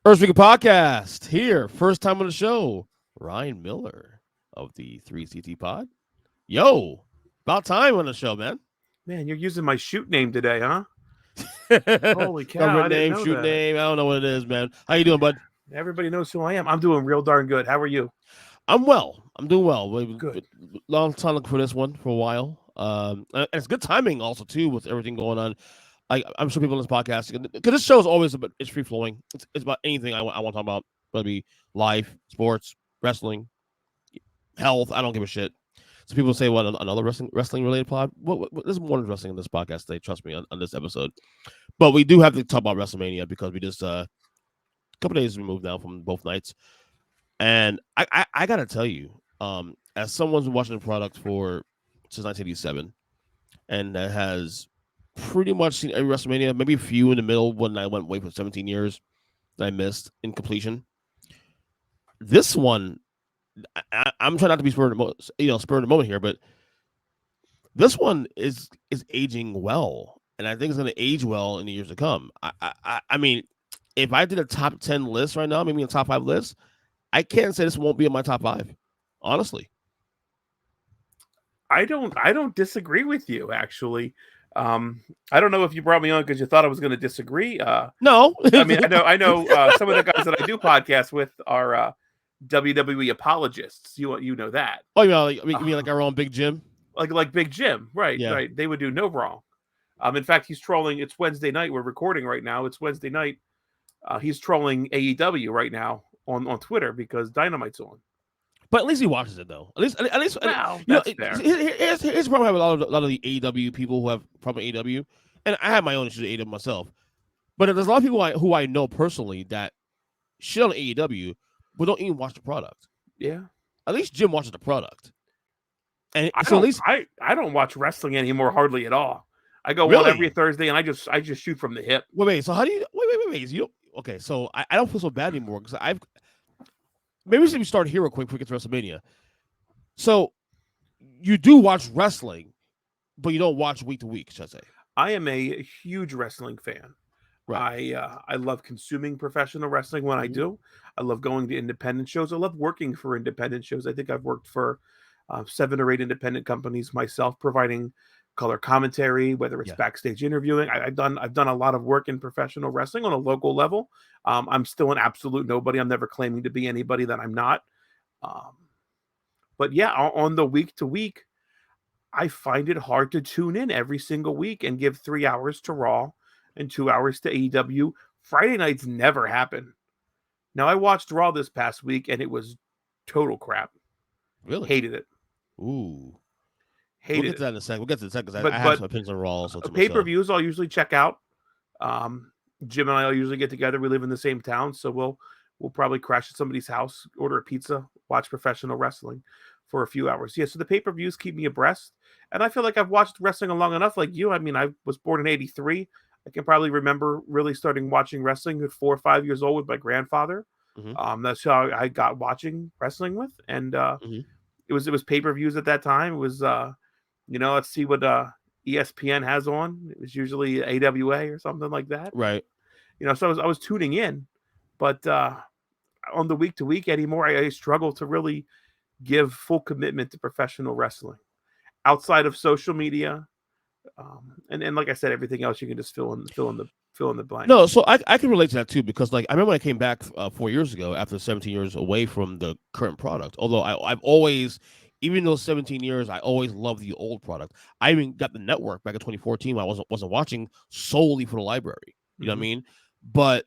Earnestly podcast here. First time on the show. Ryan Miller of the 3CT Pod. Yo, about time on the show, man. Man, you're using my shoot name today, huh? Holy cow, I Government didn't name, know shoot that. name. I don't know what it is, man. How you doing, bud? Everybody knows who I am. I'm doing real darn good. How are you? I'm well. I'm doing well. We've Good. long time looking for this one for a while. And it's good timing also too with everything going on. I'm sure people on this podcast because this show is always about it's free flowing. It's about anything I want to talk about, whether it be life, sports, wrestling, health. I don't give a shit. So people say, "What another wrestling related pod?" There's more than wrestling in this podcast. They trust me on this episode, but we do have to talk about Wrestlemania because we just a couple days removed now from both nights, and I gotta tell you, as someone's been watching the product for since 1987 and that has pretty much seen every WrestleMania, maybe a few in the middle when I went away for 17 years that I missed in completion. This one, I'm trying not to be spur of the moment here, but this one is aging well, and I think it's going to age well in the years to come. I mean, if I did a top 10 list right now, maybe a top 5 list, I can't say this won't be in my top 5. Honestly, I don't disagree with you actually. I don't know if you brought me on because you thought I was going to disagree. no. I mean, I know some of the guys that I do podcasts with are WWE apologists. You know that. Oh, you mean Uh, like our own Big Jim? like Big Jim, right? Yeah. Right. They would do no wrong. In fact, he's trolling. It's Wednesday night. We're recording right now. It's Wednesday night. He's trolling AEW right now on Twitter because Dynamite's on. But at least he watches it though. At least Well, you know. that's fair. Here's the problem I have with a lot of the AEW people who have problem with AEW, and I have my own issues with AEW myself. But there's a lot of people who I know personally that shit on AEW, but don't even watch the product. Yeah. At least Jim watches the product, and I so at don't least I don't watch wrestling anymore hardly at all. I go on every really. Thursday and I just shoot from the hip. Wait. So how do you wait? You don't, okay? So I don't feel so bad anymore because I've maybe we should start here real quick before we get to WrestleMania. So you do watch wrestling, but you don't watch week to week, should I say? I am a huge wrestling fan. Right. I love consuming professional wrestling when I Mhm. do. I love going to independent shows. I love working for independent shows. I think I've worked for 7 or 8 independent companies myself, providing color commentary, whether it's Yeah. backstage interviewing. I've done a lot of work in professional wrestling on a local level. I'm still an absolute nobody. I'm never claiming to be anybody that I'm not. Um, but yeah, on the week to week, I find it hard to tune in every single week and give 3 hours to Raw and 2 hours to AEW. Friday nights never happen. Now I watched Raw this past week and it was total crap. Really? Hated it. Ooh. We'll Hated get to it. that in a second. We'll get to the second because I But have but some opinions on Raw also to pay per myself. views I'll usually check out. Um, Jim and I will usually get together. We live in the same town, so we'll probably crash at somebody's house, order a pizza, watch professional wrestling for a few hours. Yeah, so the pay per views keep me abreast, and I feel like I've watched wrestling long enough. Like you, I mean, I was born in '83. I can probably remember really starting watching wrestling at 4 or 5 years old with my grandfather. Hmm. That's how I got watching wrestling with, and Hmm. it was pay per views at that time. It was let's see what ESPN has on. It was usually AWA or something like that. Right. So I was tuning in, but on the week to week anymore, I struggle to really give full commitment to professional wrestling outside of social media. And like I said, everything else you can just fill in the No, blanks. so I can relate to that too because like I remember when I came back 4 years ago after 17 years away from the current product. Although I've always, even those 17 years, I always loved the old product. I even got the network back in 2014 when I wasn't watching solely for the library. You know what I Hmm. mean? But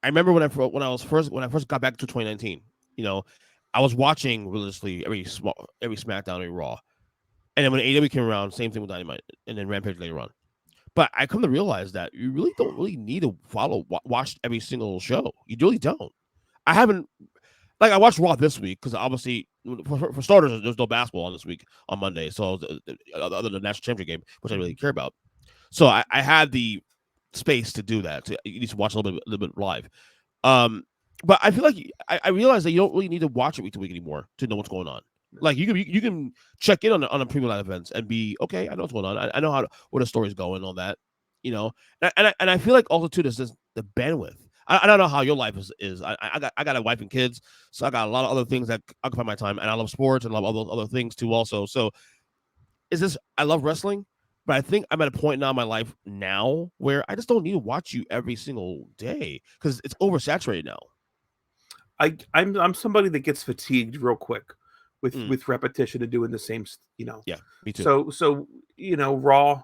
I remember when I first got back to 2019. You know, I was watching religiously every SmackDown, every Raw, and then when AEW came around, same thing with Dynamite, and then Rampage later on. But I come to realize that you really don't really need to watch every single show. You really don't. I haven't like I watched Raw this week because obviously for starters, there's no basketball on this week on Monday, so other than the national championship game, which I really care about. So I had the space to do that. To at least watch a little bit live. Um, but I feel like I realize that you don't really need to watch it week to week anymore to know what's going on. Like you can check in on the premium live events and be okay. I know what's going on. I know where the story's going. All that, you know. And I feel like also too there's this the bandwidth. I don't know how your life is. I got a wife and kids, so I got a lot of other things that occupy my time, and I love sports and love all those other things too. Also, so is this? I love wrestling, but I think I'm at a point now in my life now where I just don't need to watch you every single day because it's oversaturated now. I'm somebody that gets fatigued real quick with Mm, repetition and doing the same. yeah, me too. So Raw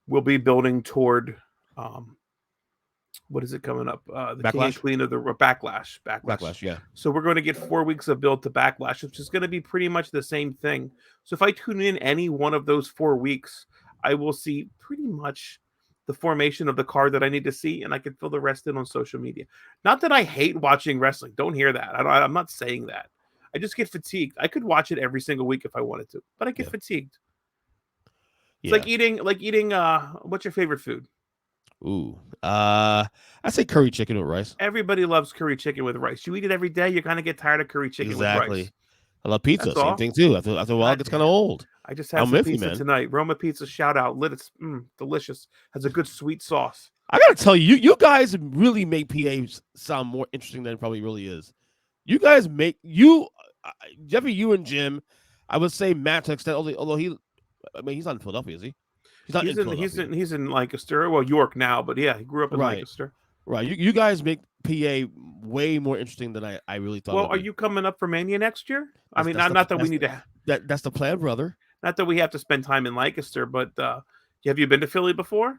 will be building toward um, what is it coming up? The King and Backlash, Queen of the Backlash. backlash. Yeah, So we're going to get 4 weeks of build to Backlash, which is going to be pretty much the same thing. So if I tune in any one of those 4 weeks, I will see pretty much the formation of the card that I need to see, and I can fill the rest in on social media. Not that I hate watching wrestling. Don't hear that. I'm not saying that. I just get fatigued. I could watch it every single week if I wanted to, but I get yeah, fatigued. It's yeah. like eating. What's your favorite food? Ooh, I say curry chicken with rice. Everybody loves curry chicken with rice. You eat it every day, you kind of get tired of curry chicken with rice. Exactly. I love pizza. That's Same all. thing too. After a while, it God gets kind of damn. old. I just had I'm some with you, pizza man. tonight. Roma Pizza, shout out. Lit, it's delicious. Has a good sweet sauce. I gotta tell you, you guys really make PAs sound more interesting than it probably really is. You guys make Jeffy, you and Jim. I would say Matt to extent, although he's not in Philadelphia, is he? He's not in Philadelphia, He's in Lancaster. Well, York now, but yeah, he grew up in right? Lancaster. Right. You guys make PA way more interesting than I really thought it Well, would are be. you coming up for Mania next year? I mean, That's not that we that's need to, that's the plan, brother. not that we have to spend time in Lancaster, but have you been to Philly before?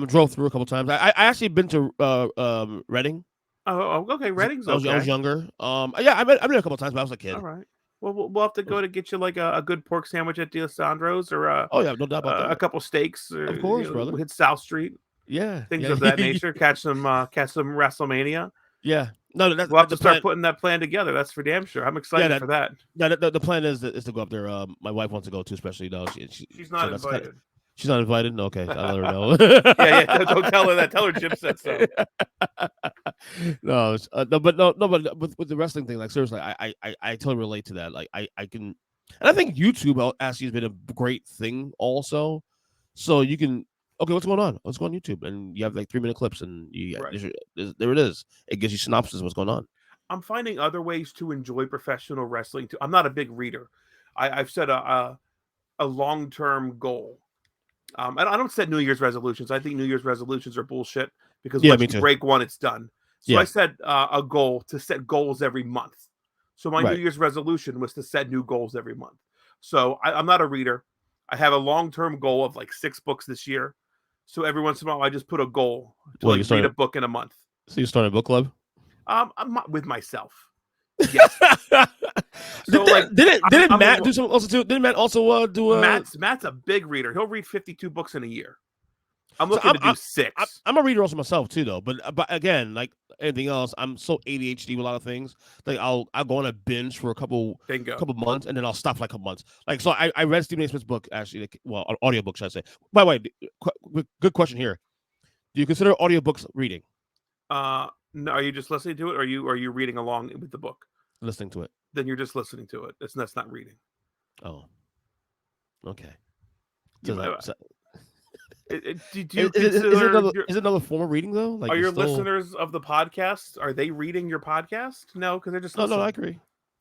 Drove through a couple times. I actually been to Reading. Okay, Reading's I was okay. younger. Yeah, I've been a couple times, but I was a All kid. right. Well, we'll have to go to get you like a good pork sandwich at D'Alessandro's or Oh yeah, no doubt about a that. couple steaks, Of or course, brother. hit South Street, Yeah, things yeah, of that nature. Catch some Wrestlemania. yeah. No, We'll have to the start plan. putting that plan together. That's for damn sure. I'm Yeah, excited for that. the plan is to go up there. My wife wants to go too, especially She's so not that's kind of invited. she's not invited. Okay, I'll let her know. Yeah. Don't tell her that. Tell her Jim said so. No, no, but no, but with the wrestling thing, like seriously, I totally relate to that. Like I can, and I think YouTube actually has been a great thing also. So you can, okay, what's going on? Let's go on YouTube, and you have like 3 minute clips, and Right. there it is. It gives you synopsis of what's going on. I'm finding other ways to enjoy professional wrestling too. I'm not a big reader. I've set a long term goal. I don't set New Year's resolutions. I think New Year's resolutions are bullshit because Yeah, once me you too. break one, it's done. So I Yeah, set a goal to set goals every month. So my New right. Year's resolution was to set new goals every month. So I'm not a reader. I have a long term goal of like 6 books this year. So every once in a while, I just put a goal to Well, like read a book in a month. so you started a book club. I'm not with myself. Yes. So like Didn't I'm Matt do something also too? Didn't Matt also do a? Matt's a big reader. He'll read 52 books in a year. I'm So looking to do 6. I'm a reader also myself too, though. But again, like anything else, I'm so ADHD with a lot of things. Like I'll go on a binge for a Bingo. couple months, and then I'll stop for like a couple months. Like so, I read Stephen A. Smith's book actually, like, well, an audiobook, should I say? By the way, good question here. Do you consider audiobooks reading? No, are you just listening to it, or are you reading along with the book? Listening to it. Then you're just listening to it. That's not reading. Oh, okay. You So might, that, so, do you consider is it another form of reading though? Like are you're your still listeners of the podcast, are they reading your podcast? No, because they're just no, listening. I agree. They're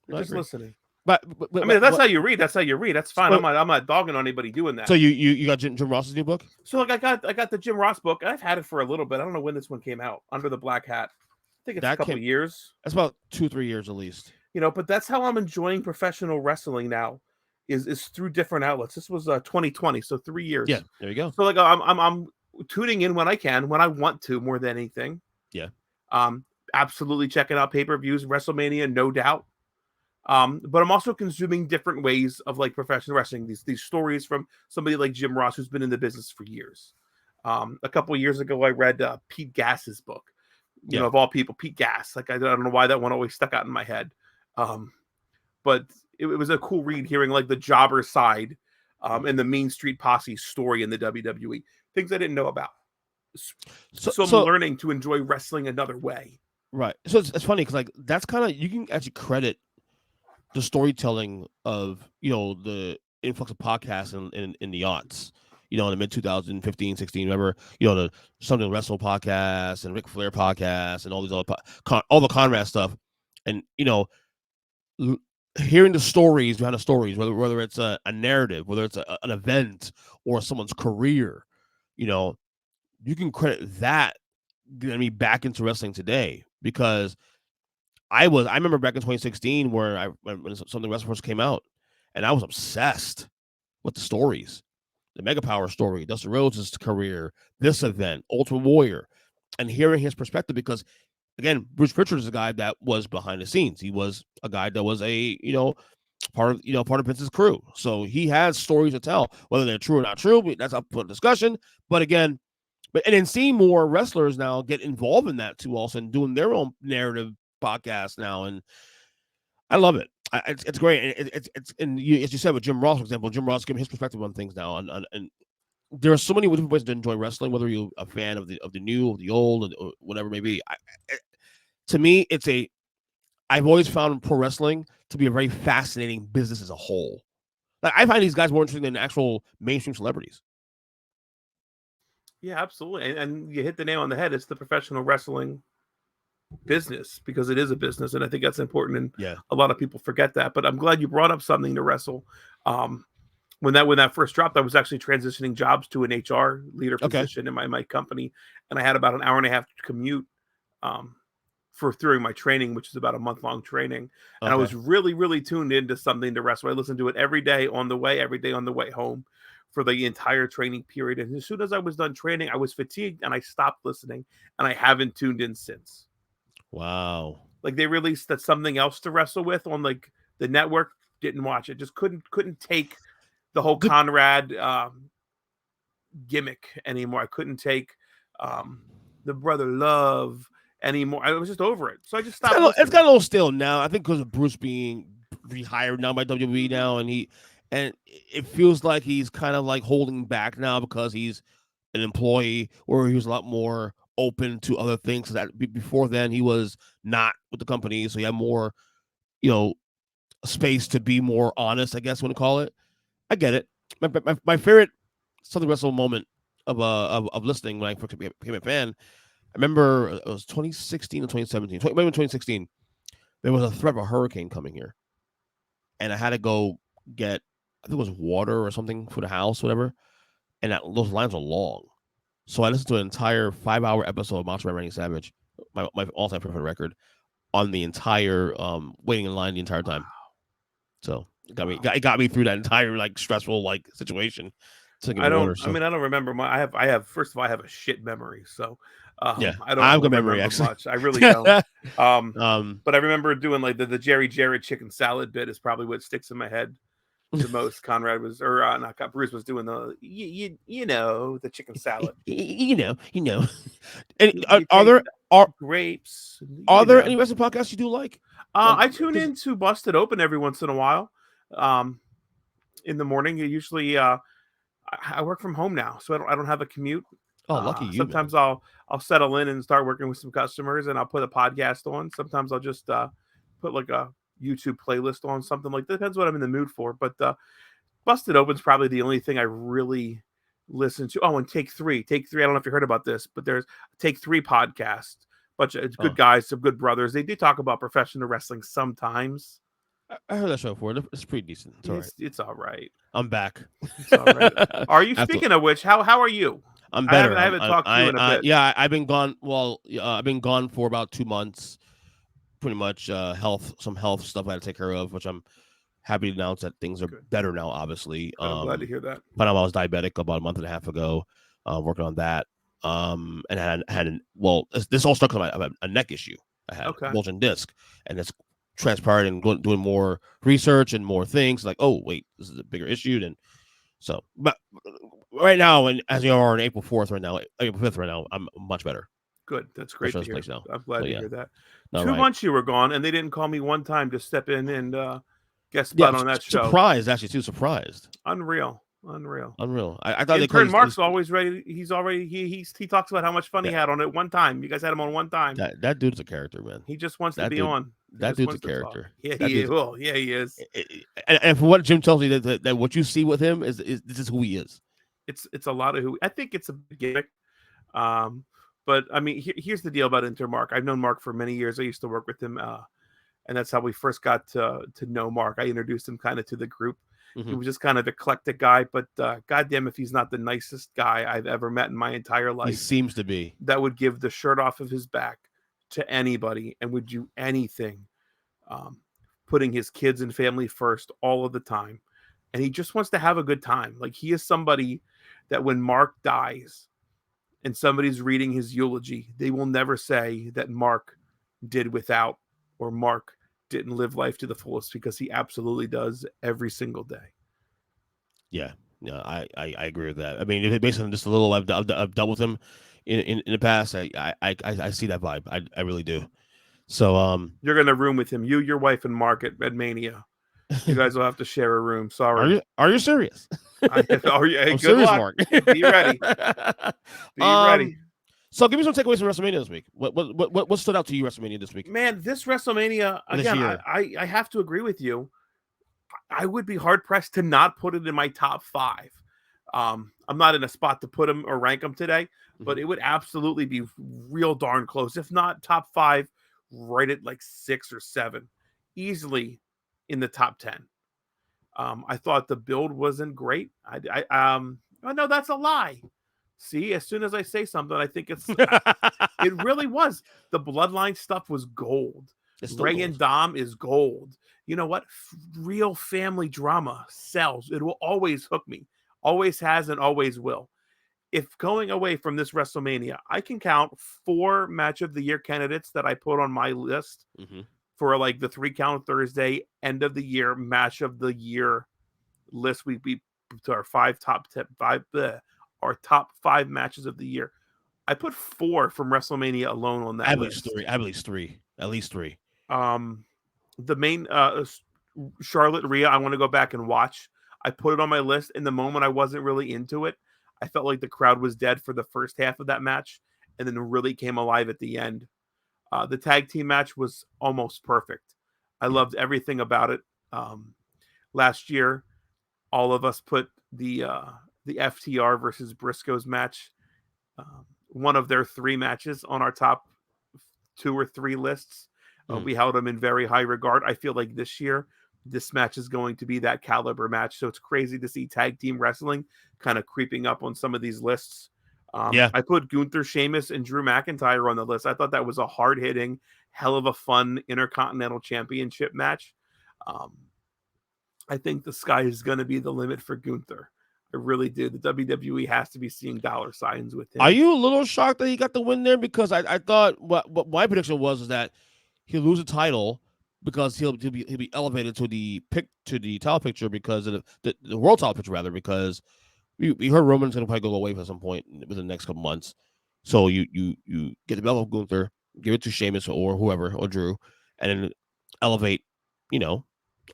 No, I just agree. listening. But I mean, if that's how you read. That's how you read. That's fine. but I'm not dogging on anybody doing that. so you got Jim Ross's new book? So like I got the Jim Ross book. I've had it for a little bit. I don't know when this one came out. Under the Black Hat. I think it's a couple of years. That's about 2-3 years at least. But that's how I'm enjoying professional wrestling now, is through different outlets. This was 2020, so 3 years. Yeah, there you go. So like I'm tuning in when I can, when I want to, more than anything. Yeah. Absolutely checking out pay-per-views, WrestleMania, no doubt. But I'm also consuming different ways of like professional wrestling. These stories from somebody like Jim Ross, who's been in the business for years. A couple of years ago, I read Pete Gass's book. Of all people, Pete Gass. Like I don't know why that one always stuck out in my head. But it was a cool read, hearing like the jobber side, and the Mean Street Posse story in the WWE. Things I didn't know about. So I'm learning to enjoy wrestling another way. Right. So it's funny because like that's kind of, you can actually credit the storytelling of the influx of podcasts in the aughts. in the mid 2015, 16. Remember, the Something Wrestle podcast and Ric Flair podcast and all these other all the Conrad stuff, and hearing the stories behind the stories, whether it's a narrative, whether it's an event or someone's career, you can credit that getting me back into wrestling today, because I remember back in 2016 when Something Wrestling first came out, and I was obsessed with the stories, the Mega Power story, Dustin Rhodes' career, this event, Ultimate Warrior, and hearing his perspective, because again, Bruce Pritchard is a guy that was behind the scenes. He was a guy that was part of Vince's crew. So he has stories to tell, whether they're true or not true. That's up for discussion. But again, and then seeing more wrestlers now get involved in that too, also, and doing their own narrative podcast now, and I love it. It's great. It's as you said with Jim Ross, for example, Jim Ross giving his perspective on things now, and there are so many different ways to enjoy wrestling, whether you're a fan of the new, of the old, or whatever it may be. To me, I've always found pro wrestling to be a very fascinating business as a whole. Like, I find these guys more interesting than actual mainstream celebrities. Yeah, absolutely. And you hit the nail on the head. It's the professional wrestling business, because it is a business, and I think that's important, and Yeah. a lot of people forget that. But I'm glad you brought up Something to Wrestle. When that first dropped, I was actually transitioning jobs to an HR leader position in my company, and I had about an hour and a half commute for during my training, which is about a month-long training. And I was really, really tuned into Something to Wrestle. I listened to it every day on the way home for the entire training period. And as soon as I was done training, I was fatigued and I stopped listening, and I haven't tuned in since. Wow. Like, they released that Something Else to Wrestle with on like the network. Didn't watch it. Just couldn't take the whole Conrad gimmick anymore. I couldn't take the brother love anymore. I was just over it. So I just stopped. It's got a little stale now. I think because of Bruce being rehired now by WWE now, and it feels like he's kind of like holding back now because he's an employee, or he was a lot more open to other things. That before then he was not with the company, so he had more, space to be more honest, I guess you want to call it. I get it. My favorite Southern Wrestle moment of listening when I first became a fan, I remember it was 2016 or 2017, maybe 2016. There was a threat of a hurricane coming here, and I had to go get, I think it was water or something for the house, whatever. And those lines are long, so I listened to an entire 5-hour episode of Macho Man Randy Savage, my all-time favorite record, on the entire waiting in line the entire time. So it got me through that entire like stressful like situation. I don't remember I have first of all, I have a shit memory, so yeah, I don't good remember memory, actually. much. I really don't. But I remember doing like the Jerry Jarrett chicken salad bit is probably what sticks in my head the most. Conrad was, or not, Bruce was doing the the chicken salad. And are there grapes? Are there any wrestling podcasts you do like? I tune into Busted Open every once in a while. In the morning, usually I work from home now, so I don't have a commute. Oh, lucky you! Sometimes man. I'll settle in and start working with some customers, and I'll put a podcast on. Sometimes I'll just put like a YouTube playlist on, something like that. Depends what I'm in the mood for. But Busted Open's probably the only thing I really listen to. Oh, and Take Three. I don't know if you heard about this, but there's a Take Three podcast. Bunch of good guys, some good brothers. They do talk about professional wrestling sometimes. I heard that show before. It's pretty decent. It's all right. I'm back. It's all right. Are you? Speaking of which, how are you? I'm better. I haven't talked to you in a bit. Yeah, I've been gone. Well, I've been gone for about 2 months. Pretty much some health stuff I had to take care of, which I'm happy to announce that things are better now. Obviously, I'm glad to hear that. Found out I was diabetic about a month and a half ago. Working on that. And this all started because I have a neck issue. I had a bulging disc, and it's transpired and doing more research and more things. Like, oh wait, this is a bigger issue than so. But right now, and as you are on April 4th right now, April 5th right now, I'm much better. Good, that's great to hear. Now. I'm glad to hear that. 2 months you were gone, and they didn't call me one time to step in and guest spot on that show. Surprised, actually, too. Surprised. Unreal. I thought intern Mark's always ready. He talks about how much fun he had on it one time. You guys had him on one time. That dude's a character, man. He just wants to be on. That dude's a character. Yeah, he is. Well, yeah, he is. And for what Jim tells me, that what you see with him is this is who he is. It's a lot of who I think it's a big gimmick. Um, but I mean, here's the deal about Intermark. I've known Mark for many years. I used to work with him, and that's how we first got to know Mark. I introduced him kind of to the group. He Hmm. was just kind of eclectic guy, but goddamn, if he's not the nicest guy I've ever met in my entire He life, seems to be. that would give the shirt off of his back to anybody and would do anything, um, putting his kids and family first all of the time. And he just wants to have a good time. Like he is somebody that when Mark dies and somebody's reading his eulogy, they will never say that Mark did without or Mark didn't live life to the fullest because he absolutely does every single day. Yeah, yeah, I agree with that. I mean, based on just a little I've dealt with him in the past, I see that vibe. I really do. So You're going to room with him. You, your wife, and Mark at Mania. You guys will have to share a room. Sorry. are you serious? Oh, yeah, hey, I'm good serious, luck. Mark. Be ready. Be ready. um, so give me some takeaways from WrestleMania this week. What stood out to you WrestleMania this week Man, this WrestleMania, and this again, year? I have to agree with you. I would be hard pressed to not put it in my top five. I'm not in a spot to put them or rank them today, but Hmm. it would absolutely be real darn close. If not top five, right at like 6 or 7, easily in the top 10. I thought the build wasn't great. Oh no, that's a lie. See, as soon as I say something, I think it really was. The bloodline stuff was gold. It's still Ray and gold. Dom is gold. You know what? Real family drama sells. It will always hook me. Always has and always will. If going away from this WrestleMania, I can count 4 match of the year candidates that I put on my list Hmm. for like the 3 count Thursday end of the year match of the year list. We to our 5 bleh, our top 5 matches of the year. I put 4 from WrestleMania alone on I that have at least list. three. I have at least three. At least three. Um, the main Charlotte Rhea, I want to go back and watch. I put it on my list. In the moment, I wasn't really into it. I felt like the crowd was dead for the first half of that match, and then really came alive at the end. The tag team match was almost perfect. I loved everything about it. Um, Last year, all of us put the FTR versus Briscoes match, one of their 3 matches, on our top 2 or 3 lists. Mm. We held them in very high regard. I feel like this year, this match is going to be that caliber match. So it's crazy to see tag team wrestling kind of creeping up on some of these lists. Yeah. I put Gunther, Sheamus, and Drew McIntyre on the list. I thought that was a hard hitting, hell of a fun Intercontinental Championship match. Um, I think the sky is going to be the limit for Gunther. I really do. The WWE has to be seeing dollar signs with Are him. you a little shocked that he got the win there? Because I thought what my prediction was is that he'll lose the title because he'll be elevated to the title picture because of the world title picture rather because we heard Roman's gonna probably go away for some point within the next couple months. So you get the belt of Gunther, give it to Sheamus or whoever or Drew, and then elevate, you know,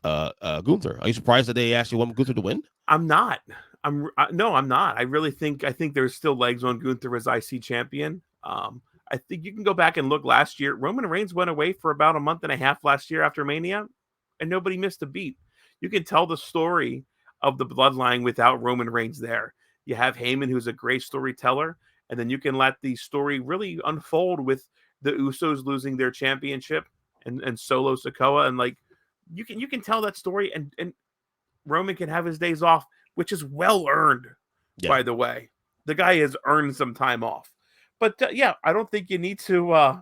Gunther. Are you surprised that they actually want Gunther to win? I'm not. No, I'm not. I think there's still legs on Gunther as IC champion. I think you can go back and look last year. Roman Reigns went away for about a month and a half last year after Mania, and nobody missed a beat. You can tell the story of the bloodline without Roman Reigns there. You have Heyman, who's a great storyteller, and then you can let the story really unfold with the Usos losing their championship and Solo Sikoa, and like you can tell that story, and Roman can have his days off, which is well earned, Yeah. by the way. The guy has earned some time off. But yeah, I don't think you need to.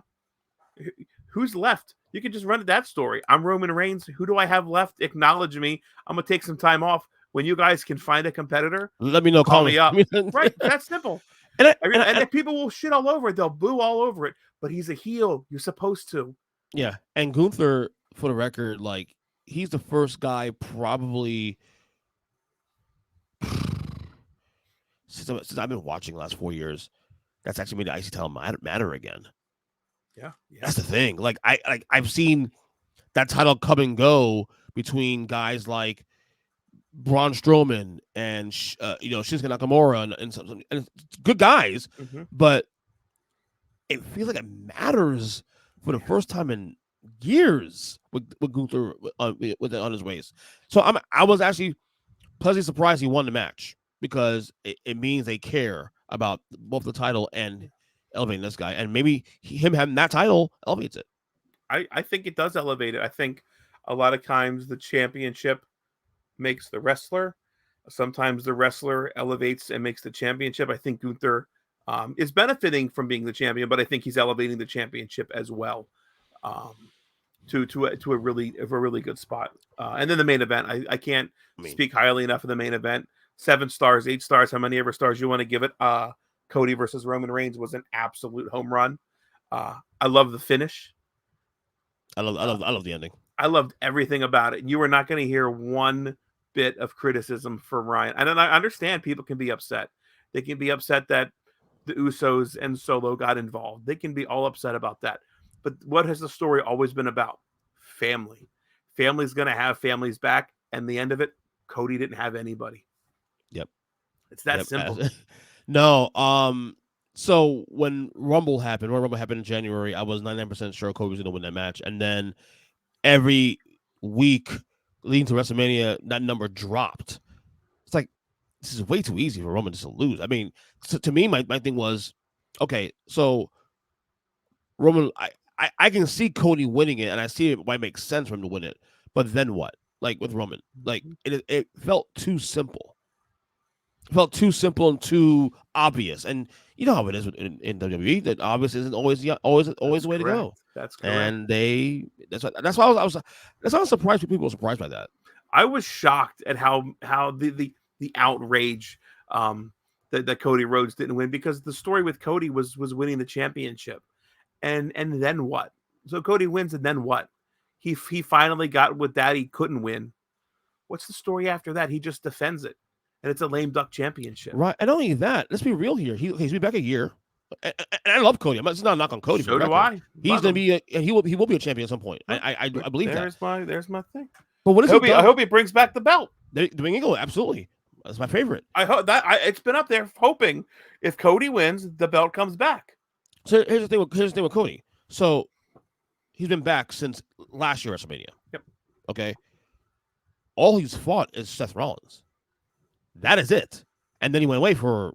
Who's left? You can just run that story. I'm Roman Reigns. Who do I have left? Acknowledge me. I'm going to take some time off. When you guys can find a competitor, Let me know. call Call me me. up. Right. That's simple. and, I, And if people will shit all over it, they'll boo all over it. But he's a heel. You're supposed to. yeah, and Gunther, for the record, like he's the first guy probably since I've been watching the last 4 years that's actually made the IC title matter again. Yeah. Yeah. That's the thing. I've seen that title come and go between guys like Braun Strowman and Shinsuke Nakamura and good guys, Mm-hmm. but it feels like it matters for the first time in years with Gunther on his waist. So I was actually pleasantly surprised he won the match. because it means they care about both the title and elevating this guy, and maybe him having that title elevates it. I think it does elevate it. I think a lot of times the championship makes the wrestler. Sometimes the wrestler elevates and makes the championship. I think Gunther is benefiting from being the champion, but I think he's elevating the championship as well. Um, to a really good spot. And then the main event, I can't I mean, speak highly enough of the main event. 7 stars, 8 stars, how many ever stars you want to give it. Cody versus Roman Reigns was an absolute home run. I love the finish. I love the ending. I loved everything about it. You were not going to hear one bit of criticism from Ryan. And I understand people can be upset. They can be upset that the Usos and Solo got involved. They can be all upset about that. But what has the story always been about? Family. Family's going to have families back. And the end of it, Cody didn't have anybody. Yep. It's that simple. No. So when Rumble happened in January, I was 99% sure Cody was going to win that match, and then every week leading to WrestleMania, that number dropped. It's like, this is way too easy for Roman just to lose. I mean, to me, my thing was, okay, so Roman, I can see Cody winning it, and I see it might make sense for him to win it, but then what? Like with Roman, like it felt too simple. It felt too simple and too obvious, and you know how it is in WWE. That obvious isn't always the way to go. That's correct. And that's why I was that's why I was surprised. People were surprised by that. I was shocked at how the outrage that Cody Rhodes didn't win, because the story with Cody was winning the championship, and then what? So Cody wins, and then what? He finally got what that he couldn't win. What's the story after that? He just defends it, and it's a lame duck championship. Right, and not only that, let's be real here. He's been back a year, and I love Cody. It's not a knock on Cody. So do I. He's going to be, and he will be a champion at some point. I believe that. There's my thing. But what is he? I hope he brings back the belt. Domingo, absolutely. That's my favorite. I hope that it's been up there hoping if Cody wins, the belt comes back. So here's the thing with Cody. So he's been back since last year WrestleMania. Yep. Okay. All he's fought is Seth Rollins. That is it. And then he went away for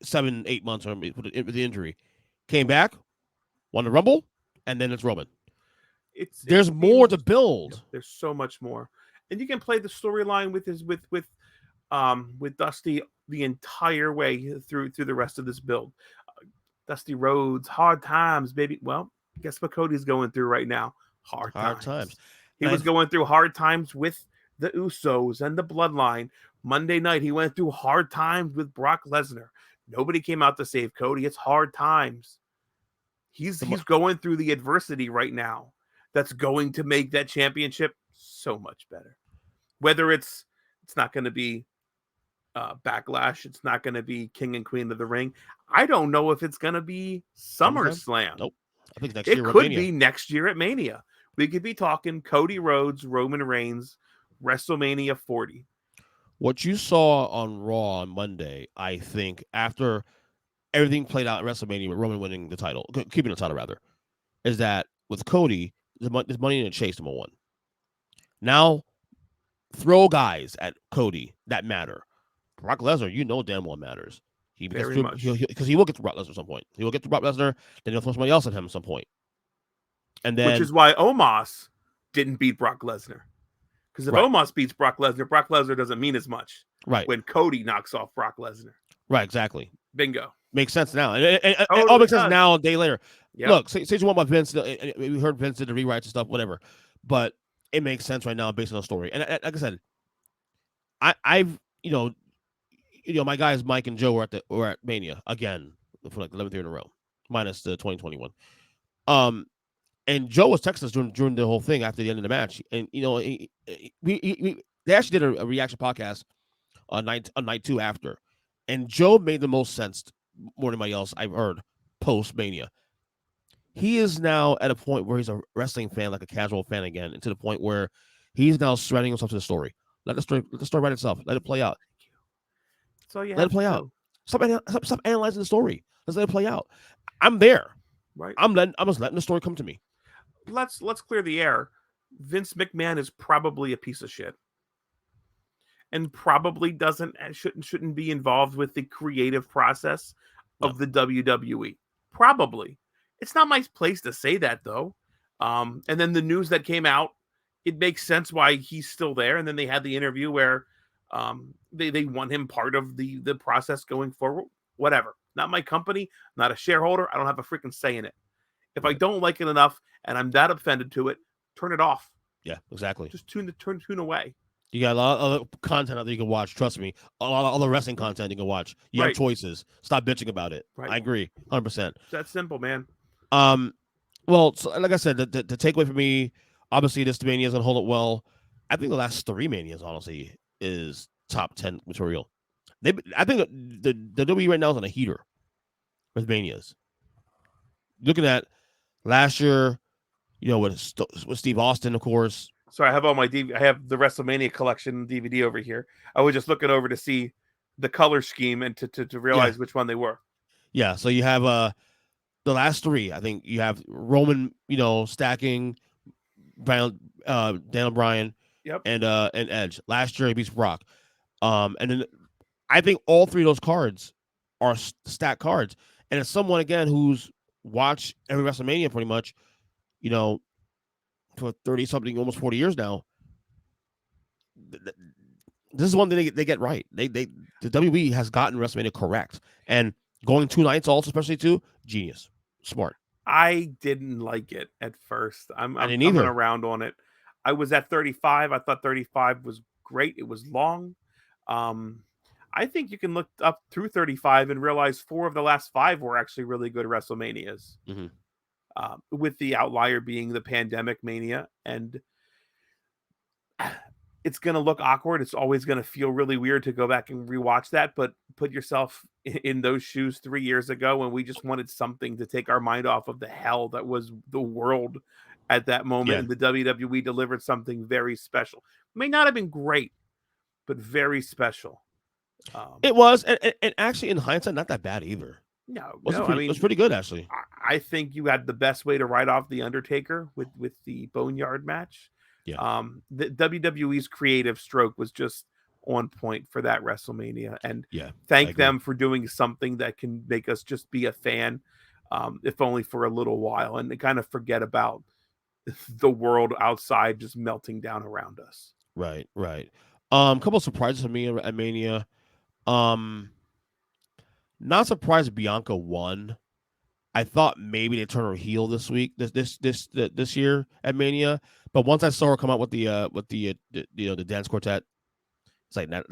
7-8 months with the injury. Came back, won the Rumble, and then it's Roman. There's more to build. There's so much more, and you can play the storyline with Dusty the entire way through the rest of this build. Dusty Rhodes, hard times, baby. Well, guess what Cody's going through right now? Hard times. He was going through hard times with the Usos and the Bloodline. Monday night, he went through hard times with Brock Lesnar. Nobody came out to save Cody. It's hard times. He's going through the adversity right now that's going to make that championship so much better. Whether it's not going to be Backlash, it's not going to be King and Queen of the Ring. I don't know if it's going to be SummerSlam. Nope. I think next year it could be next year at Mania. We could be talking Cody Rhodes, Roman Reigns, WrestleMania 40. What you saw on Raw on Monday, I think, after everything played out at WrestleMania with Roman winning the title, keeping the title rather, is that with Cody, there's money in the chase, number one. Now, throw guys at Cody that matter. Brock Lesnar, you know damn well matters. Because he will get to Brock Lesnar at some point. He will get to Brock Lesnar, then he'll throw somebody else at him at some point. And then, which is why Omos didn't beat Brock Lesnar. Because if Omos beats Brock Lesnar doesn't mean as much. Right. When Cody knocks off Brock Lesnar. Right, exactly. Bingo. Makes sense now. And it all makes sense now, a day later. Yep. Look, say you want about Vince, we heard Vince did the rewrites and stuff, whatever. But it makes sense right now based on the story. And like I said, I've my guys Mike and Joe were at Mania again for like 11th year in a row, minus the 2021. And Joe was texting us during the whole thing after the end of the match, and they actually did a reaction podcast on night 2 after, and Joe made the most sense more than anybody else I've heard post Mania. He is now at a point where he's a wrestling fan, like a casual fan again, and to the point where he's now surrendering himself to the story. Let the story write itself. Let it play out. So yeah, let it play out. Stop analyzing the story. Let's let it play out. I'm there. Right. I'm just letting the story come to me. Let's clear the air. Vince McMahon is probably a piece of shit. and probably shouldn't be involved with the creative process No. of the WWE. Probably. It's not my place to say that though. And then the news that came out, it makes sense why he's still there. And then they had the interview where they want him part of the process going forward. Whatever. Not my company, not a shareholder. I don't have a freaking say in it. If I Right. don't like it enough and I'm that offended to it, turn it off. Yeah, exactly. Just tune away. You got a lot of other content out there you can watch. Trust me, a lot of other wrestling content you can watch. You have Right. choices. Stop bitching about it. Right. I agree, 100%. It's that simple, man. Well, so, like I said, the takeaway for me, obviously, this Mania is gonna hold it well. I think the last 3 Manias, honestly, is top 10 material. I think the WWE right now is on a heater with Manias. Looking at last year, with Steve Austin, of course. So I have all my I have the WrestleMania collection DVD over here. I was just looking over to see the color scheme and to realize which one they were. Yeah. So you have the last 3. I think you have Roman, stacking Daniel Bryan, Yep. and Edge. Last year he beats Brock. And then I think all 3 of those cards are stacked cards. And as someone again who's watched every WrestleMania pretty much, for 30 something, almost 40 years now, this is one thing they get right. The WWE has gotten WrestleMania correct, and going 2 nights also, especially too, genius, smart. I didn't like it at first. I'm I didn't coming either. around on it. I was at 35. I thought 35 was great. It was long. I think you can look up through 35 and realize 4 of the last 5 were actually really good WrestleManias. Mm-hmm. With the outlier being the pandemic mania, and it's going to look awkward. It's always going to feel really weird to go back and rewatch that, but put yourself in those shoes 3 years ago when we just wanted something to take our mind off of the hell that was the world at that moment. Yeah. And the WWE delivered something very special. May not have been great, but very special. It was, and actually, in hindsight, not that bad either. No, It was pretty good, actually. I think you had the best way to write off the Undertaker with the Boneyard match. Yeah. The WWE's creative stroke was just on point for that WrestleMania, and Yeah. thank them for doing something that can make us just be a fan, if only for a little while, and kind of forget about the world outside just melting down around us. Right. Couple of surprises for me at Mania. Not surprised Bianca won. I thought maybe they turn her heel this week, this year at Mania. But once I saw her come out with the dance quartet, it's like not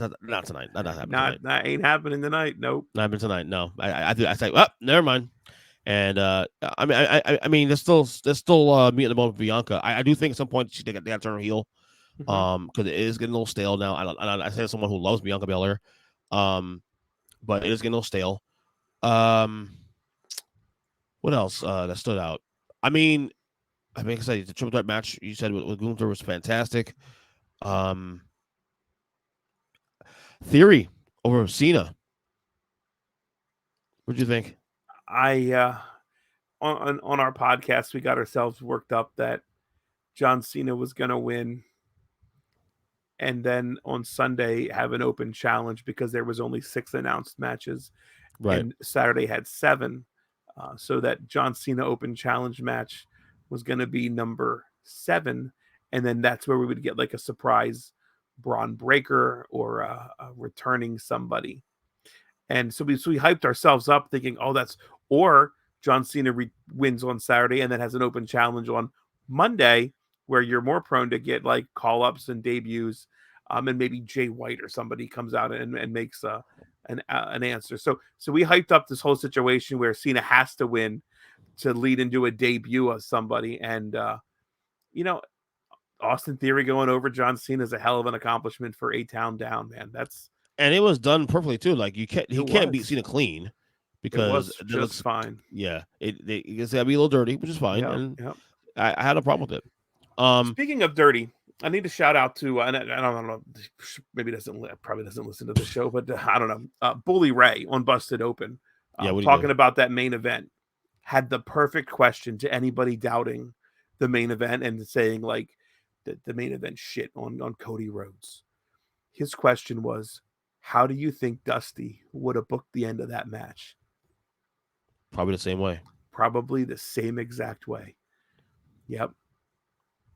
tonight. Not happening tonight. That ain't happening tonight. Nope. Not happening tonight. No. I say, well, never mind. And I mean, there's still meat in the bone with Bianca. I do think at some point they got to turn her heel. Mm-hmm. Because it is getting a little stale now. I say as someone who loves Bianca Belair, but it is getting a little stale. What else that stood out? I mean, like I said, the triple threat match you said with Gunther was fantastic. Theory over Cena. What'd you think? On our podcast, we got ourselves worked up that John Cena was going to win, and then on Sunday have an open challenge because there was only 6 announced matches, Right. and Saturday had 7. So that John Cena open challenge match was going to be number 7, and then that's where we would get like a surprise Braun Breaker or a returning somebody. And so we hyped ourselves up thinking, oh, or John Cena wins on Saturday and then has an open challenge on Monday, where you're more prone to get like call ups and debuts, and maybe Jay White or somebody comes out and makes an answer. So we hyped up this whole situation where Cena has to win to lead into a debut of somebody, and Austin Theory going over John Cena is a hell of an accomplishment for A-Town Down, man. And it was done perfectly too. Like he can't beat Cena clean because it was just fine. Yeah, it's gotta be a little dirty, which is fine, and I had a problem with it. Speaking of dirty, I need to shout out to and I don't know, maybe probably doesn't listen to the show, but I don't know, Bully Ray on Busted Open, talking about that main event, had the perfect question to anybody doubting the main event and saying like the main event shit on Cody Rhodes. His question was, how do you think Dusty would have booked the end of that match? Probably the same way. Probably the same exact way. Yep.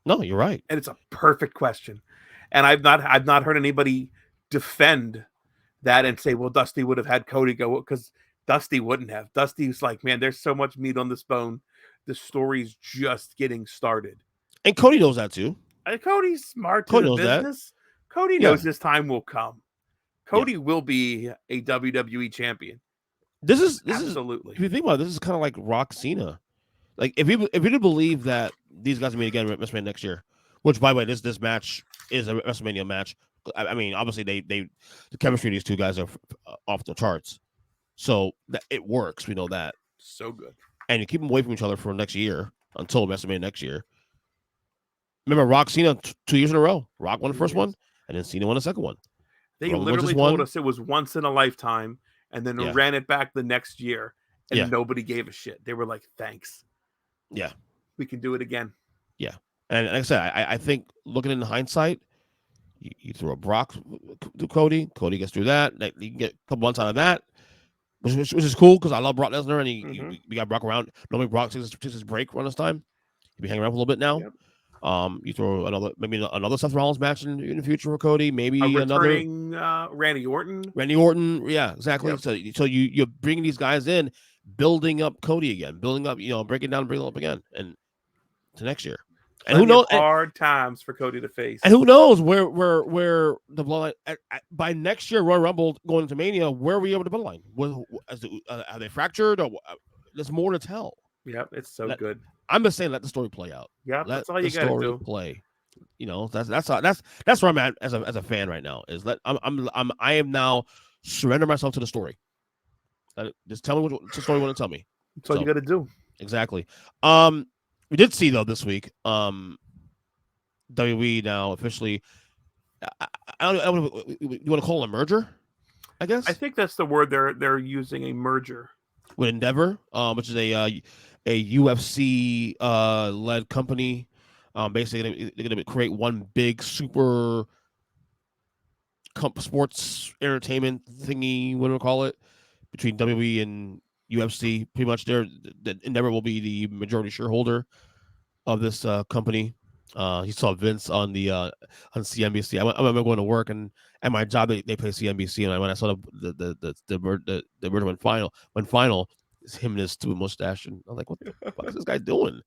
No, you're right. And it's a perfect question. And I've not heard anybody defend that and say, well, Dusty would have had Cody go, because Dusty wouldn't have. Dusty's like, man, there's so much meat on this bone. The story's just getting started. And Cody knows that too. And Cody's smart to Cody the knows that. business. Cody Yeah. knows his time will come. Cody will be a WWE champion. This is Absolutely. if you think about it, this is kind of like Rock Cena. Like if you didn't believe that these guys will meet again at WrestleMania next year, which by the way, this match is a WrestleMania match. I mean, obviously the chemistry of these two guys are off the charts, so that it works. We know that. So good. And you keep them away from each other for next year until WrestleMania next year. Remember Rock Cena 2 years in a row. Rock won the first one, and then Cena won the second one. They Roman literally just told won. us it was once in a lifetime, and then Yeah. ran it back the next year, and Yeah. nobody gave a shit. They were like, thanks. Yeah. We can do it again. Yeah. And like I said, I think looking in hindsight, you throw a Brock to Cody. Cody gets through that. You can get a couple months out of that, which is cool because I love Brock Lesnar, and we got Brock around. Normally Brock takes his break around this time. He'll be hanging around for a little bit now. Yep. You throw another Seth Rollins match in the future for Cody. Maybe returning Randy Orton. Yeah, exactly. Yep. So you're bringing these guys in, building up Cody again, building up, breaking down, bringing up again, and to next year. And who knows? Hard times for Cody to face. And who knows where the bloodline by next year, Royal Rumble going into Mania, where are we able to bloodline? Are they fractured? Or there's more to tell. Yep, it's so good. I'm just saying, let the story play out. Yeah, that's all you got to do. Play. That's where I'm at as a fan right now. Is that I am now surrender myself to the story. Just tell me what the story you want to tell me. That's all you got to do. Exactly. We did see though this week. WWE now officially. I don't you want to call it a merger? I guess. I think that's the word they're using, a merger with Endeavor, which is a UFC led company. Basically, they're going to create one big super sports entertainment thingy, what do we call it, between WWE and UFC. Pretty much, Endeavor will be the majority shareholder of this company. You saw Vince on CNBC. I remember going to work, and at my job they play CNBC, and when I saw the merger went final, it's him and his stupid mustache, and I'm like, what the fuck is this guy doing?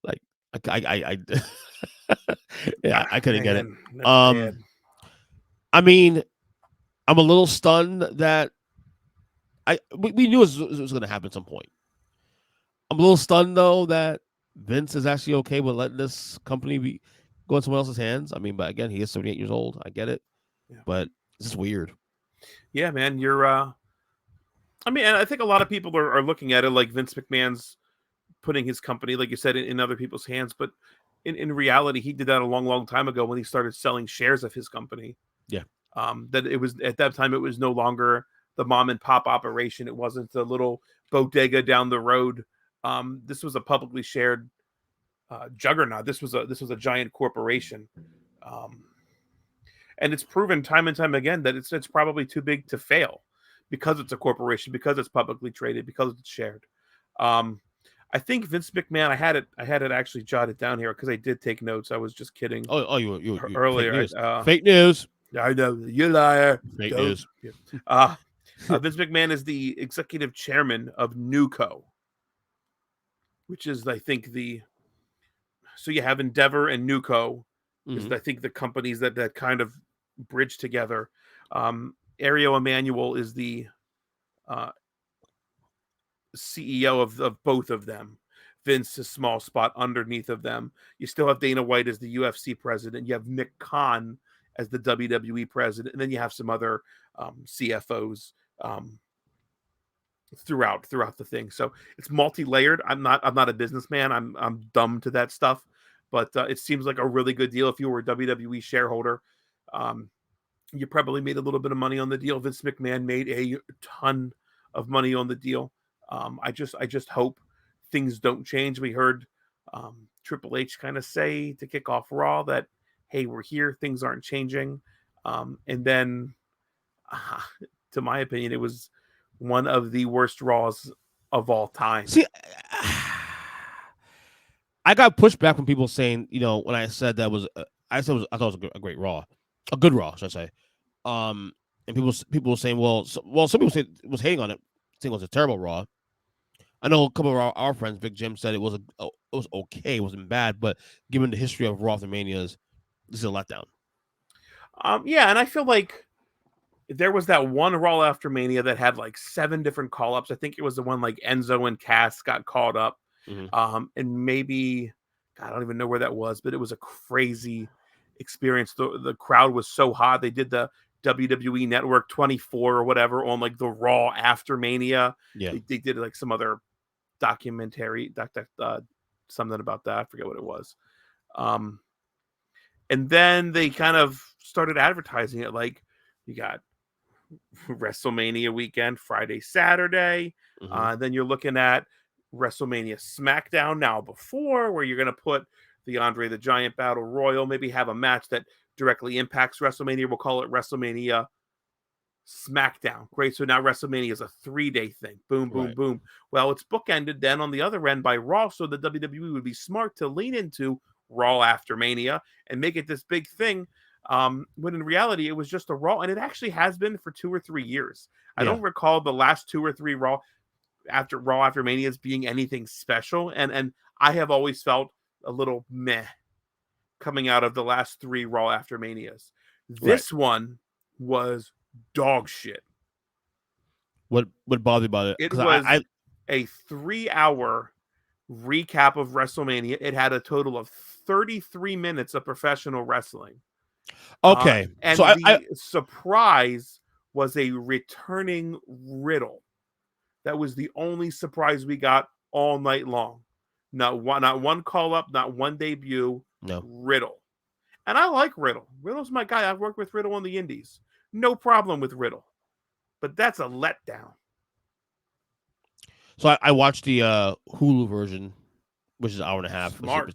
Like, I yeah, I couldn't get it. I mean, I'm a little stunned that we knew it was going to happen at some point. I'm a little stunned though that Vince is actually okay with letting this company go in someone else's hands. I mean, but again, he is 78 years old. I get it, but it's just weird. Yeah, man, you're. I mean, and I think a lot of people are looking at it like Vince McMahon's putting his company, like you said, in other people's hands. But in reality, he did that a long, long time ago when he started selling shares of his company. Yeah. That it was at that time, it was no longer the mom and pop operation. It wasn't the little bodega down the road. This was a publicly shared juggernaut. This was a giant corporation. And it's proven time and time again that it's probably too big to fail because it's a corporation, because it's publicly traded, because it's shared. I think Vince McMahon, I had it actually jotted down here because I did take notes. I was just kidding. You earlier. Fake news. I know, you liar. Fake news. Vince McMahon is the executive chairman of NewCo, which is, I think, so you have Endeavor and NewCo, is I think the companies that kind of bridge together. Ario Emanuel is the CEO of both of them. Vince, a small spot underneath of them. You still have Dana White as the UFC president. You have Nick Khan as the WWE president, and then you have some other CFOs throughout the thing. So it's multi-layered. I'm not a businessman. I'm dumb to that stuff, but it seems like a really good deal. If you were a WWE shareholder, you probably made a little bit of money on the deal. Vince McMahon made a ton of money on the deal. I just hope things don't change. We heard Triple H kind of say to kick off Raw that, hey, we're here, things aren't changing. And then, to my opinion, it was one of the worst Raws of all time. See, I got pushed back from people saying, when I said that was, I thought it was a great Raw, a good Raw, should I say? Um, and people were saying, some people say was hating on it, saying it was a terrible Raw. I know a couple of our friends, Big Jim, said it was okay, it wasn't bad, but given the history of Raw Manias, this is a letdown. Yeah, and I feel like there was that one Raw after Mania that had like 7 different call ups. I think it was the one like Enzo and Cass got called up. Mm-hmm. And maybe, God, I don't even know where that was, but it was a crazy experience. The crowd was so hot. They did the WWE Network 24 or whatever on like the Raw after Mania. Yeah, They did like some other documentary, something about that. I forget what it was. Um, and then they kind of started advertising it like you got WrestleMania weekend, Friday, Saturday. mm-hmm. Then you're looking at WrestleMania SmackDown now before, where you're going to put the Andre the Giant Battle Royal, maybe have a match that directly impacts WrestleMania. We'll call it WrestleMania SmackDown. Great. So now WrestleMania is a 3-day thing. Boom, boom, Right. boom. Well, it's bookended then on the other end by Raw. So the WWE would be smart to lean into Raw after Mania and make it this big thing. When in reality, it was just a Raw, and it actually has been for 2 or 3 years. I Yeah, don't recall the last 2 or 3 Raw after Manias being anything special. And I have always felt a little meh coming out of the last 3 Raw after Manias. right. This one was dog shit. What bothered you about it? It Because was I a 3-hour recap of WrestleMania. It had a total of 33 minutes of professional wrestling. okay. So And the surprise was a returning Riddle. That was the only surprise we got all night long. Not one call up, not one debut. no. Riddle. And I like Riddle. Riddle's my guy. I've worked with Riddle on the indies. No problem with Riddle. But that's a letdown. So I watched the Hulu version, which is an hour and a half. Smart.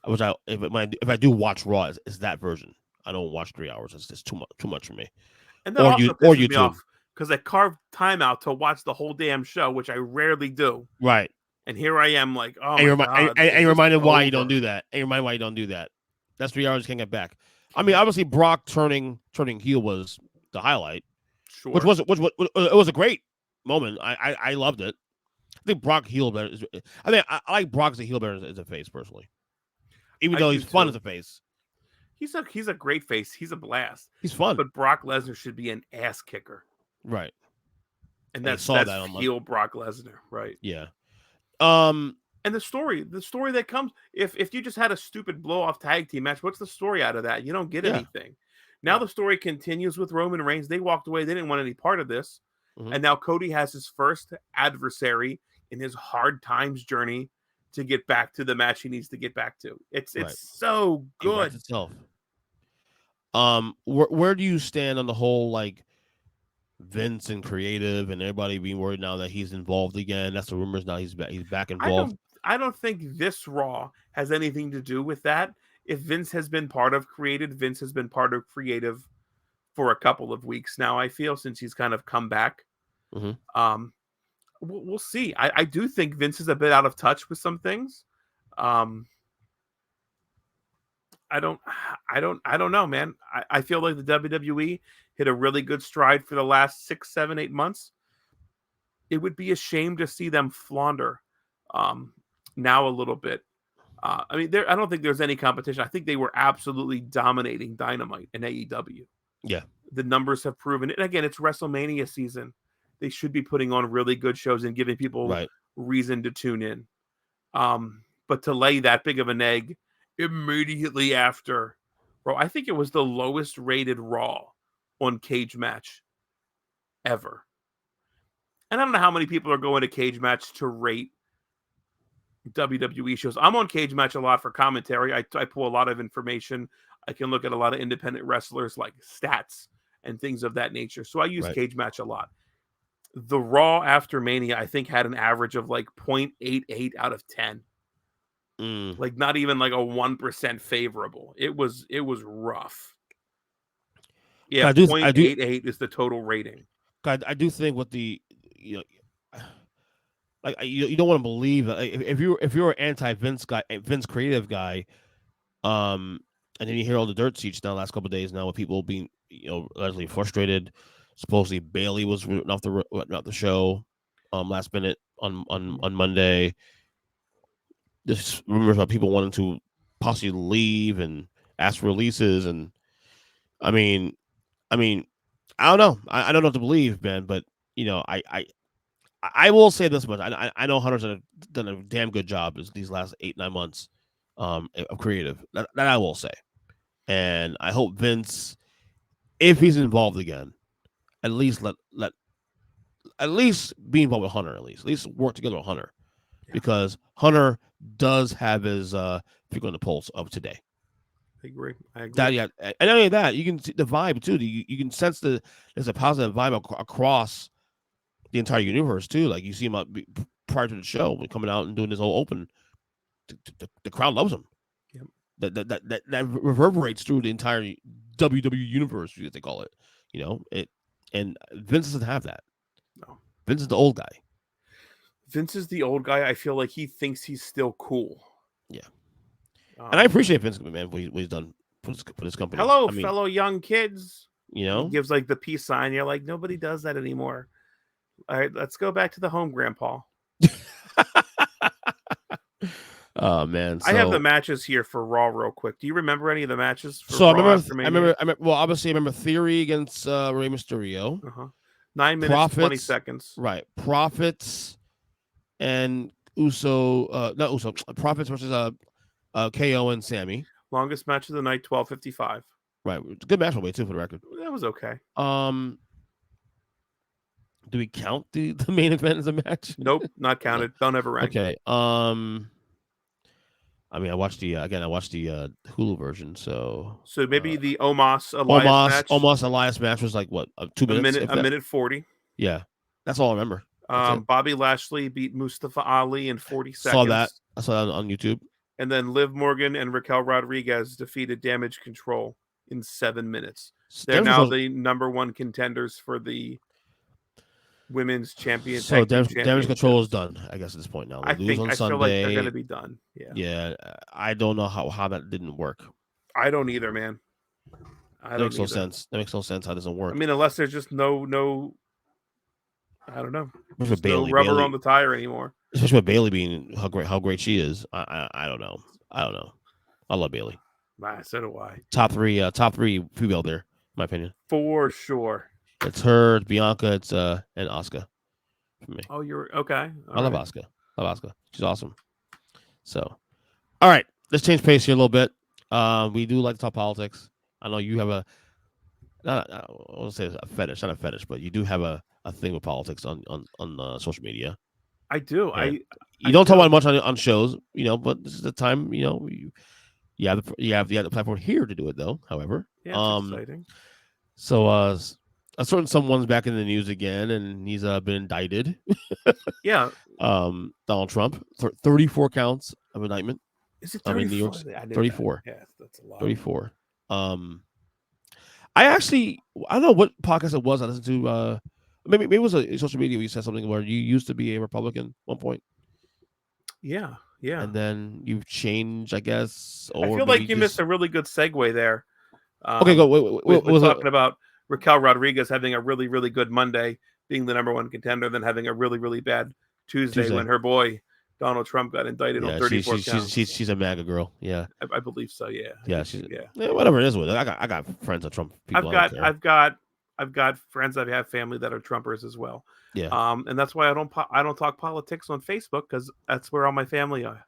Which if I do watch Raw, it's that version. I don't watch 3 hours. It's just too much for me. And that also Or pisses me YouTube. off because I carved time out to watch the whole damn show, which I rarely do. Right. And here I am, like, oh And my you're, god, and is you're this reminded why you don't over? do that. And you're reminded why you don't do that. That's 3 hours you can't get back. I mean, obviously Brock turning heel was the highlight, Sure. which it was a great moment. I loved it. I think Brock heel better. I like Brock as a heel better as a face personally, even I though do he's fun too. as a face. He's a great face. He's a blast. He's fun, But Brock Lesnar should be an ass kicker. right? And And I that's saw that on heel Brock Lesnar, right? yeah. Um, And the story that comes, if you just had a stupid blow off tag team match, what's the story out of that? You don't get yeah. anything. Now the story continues with Roman Reigns. They walked away. They didn't want any part of this. Mm-hmm. And now Cody has his first adversary in his hard times journey to get back to the match he needs to get back to. It's so It writes good. itself. Where do you stand on the whole like Vince and creative and everybody being worried now that he's involved again? That's the rumors now. He's back involved. I don't think this Raw has anything to do with that. If Vince has been part of creative, Vince has been part of creative for a couple of weeks now, I feel, since he's kind of come back. Mm-hmm. We'll see. I do think Vince is a bit out of touch with some things. I don't know, man. I feel like the WWE hit a really good stride for the last 6, 7, 8 months. It would be a shame to see them flounder now a little bit. I mean, I don't think there's any competition. I think they were absolutely dominating Dynamite and AEW. Yeah. The numbers have proven it. And again, it's WrestleMania season. They should be putting on really good shows and giving people reason to tune in. But to lay that big of an egg immediately after Raw, I think it was the lowest rated Raw on Cage Match ever. And I don't know how many people are going to Cage Match to rate WWE shows. I'm on Cage Match a lot for commentary. I pull a lot of information. I can look at a lot of independent wrestlers like stats and things of that nature. So I use Cage Match a lot. The Raw after Mania, I think, had an average of like 0.88 out of 10. Like not even like a 1% favorable. It was rough. Yeah, I do, I do, 0.88 is the total rating. I do think with the, you know, like you don't want to believe that if you're an anti Vince guy, Vince creative guy, um, and then you hear all the dirt sheets now last couple of days now with people being allegedly frustrated. Supposedly Bailey was written off the show, last minute on Monday. There's rumors about people wanting to possibly leave and ask for releases, and I mean, I mean, I don't know. I don't know what to believe, man. But I will say this much: I know Hunter's done a damn good job these last 8-9 months, of creative. That I will say, and I hope Vince, if he's involved again, at least let at least be involved with Hunter. At least work together with Hunter, Yeah, because Hunter does have his finger on the pulse of today. I agree. I That agree. yeah, and not only that, you can see the vibe too. You can sense there's a positive vibe across the entire universe too. Like you see him prior to the show when coming out and doing this whole open, the crowd loves him. Yep. That reverberates through the entire WWE universe, as they call it. It, and Vince doesn't have that. No. Vince is the old guy. Vince is the old guy. I feel like he thinks he's still cool. Yeah, and I Um, appreciate Vince McMahon what he's done for this company. Hello, I mean, fellow young kids. you He know, gives like the peace sign. You're like, nobody does that anymore. All right, let's go back to the home, Grandpa. oh man. I have the So matches here for Raw real quick. Do you remember any of the matches for so I Raw remember after I Mania? remember I remember well obviously I remember Theory against Rey Mysterio. 9 minutes, 20 Profits, seconds. right? Profits and Uso, not Uso. Profits versus KO and Sammy. Longest match of the night, 12:55. Right, good match way too for the record. That was okay. Um, do we count the main event as a match? Nope, not No. counted. Don't ever rank. Okay. I mean, I watched the Hulu version, so Maybe the Omos Elias match. Almost Elias match was like what 2 minutes? A minute 40. Yeah, that's all I remember. That's it. Bobby Lashley beat Mustafa Ali in 40 Saw that. seconds. I saw that on YouTube. And then Liv Morgan and Raquel Rodriguez defeated Damage Control in 7 minutes. They're now the number one contenders for the women's champion. So damage control is done, I guess, at this point now. I They lose on Sunday. feel like they're going to be done. Yeah. I don't know how that didn't work. I don't either, man. That makes no sense. That makes no sense how it doesn't work. I mean, unless there's just no I don't know. There's no rubber on the tire anymore. Especially with Bailey being how great she is. I don't know. I love Bailey. So do I. Top three female there, in my opinion. For sure. It's her, it's Bianca, it's and Asuka for me. Oh, you're okay. I love Asuka. She's awesome. So, all right, let's change pace here a little bit. We do like to talk politics. I know you have I won't say a fetish, not a fetish, but you do have a thing with politics on social media. I do. Yeah. You don't talk about it much on shows, but this is the time, you have the platform here to do it though. However, it's exciting. So a certain someone's back in the news again, and he's been indicted. Yeah. Donald Trump, 34 counts of indictment. Is it 34? New York, 34. Yeah, that's a lot. 34. I don't know what podcast it was I listened to. Maybe it was a social media where you said something where you used to be a Republican at one point. Yeah. And then you've changed, I guess. Or I feel like you missed a really good segue there. Okay, go. We're talking about Raquel Rodriguez having a really, really good Monday, being the number one contender, then having a really, really bad Tuesday. When her boy Donald Trump got indicted on 34 counts. She's a MAGA girl. Yeah, I believe so. Yeah. Whatever it is with it. I got friends of Trump people. I've got friends that have family that are Trumpers as well. Yeah. And that's why I don't talk politics on Facebook, because that's where all my family are.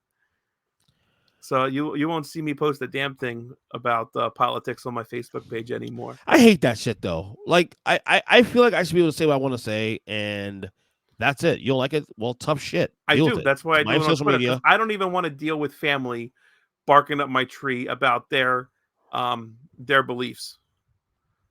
So you won't see me post a damn thing about politics on my Facebook page anymore. I hate that shit though. Like I feel like I should be able to say what I want to say, and that's it. You don't like it? Well, tough shit. I do. That's why I do it on Twitter, media. I don't even want to deal with family barking up my tree about their beliefs.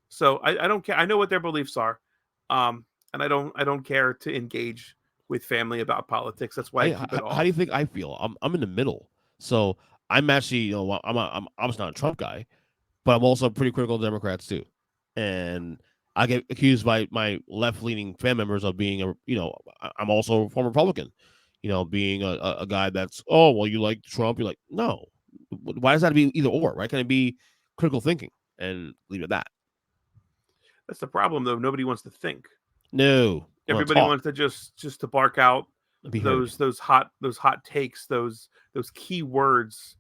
So I don't care. I know what their beliefs are, and I don't care to engage with family about politics. That's why I keep it off. How do you think I feel? I'm in the middle. So I'm actually, I'm obviously not a Trump guy, but I'm also pretty critical of Democrats too. and I get accused by my left leaning fan members of being I'm also a former Republican, being a guy that's, oh, well, you like Trump, you're like, no, why does that be either or, right? Can it be critical thinking and leave it at that? That's the problem, though. Nobody wants to think. No, I want to Everybody talk wants to just to bark out and be heard. those hot takes, those key words,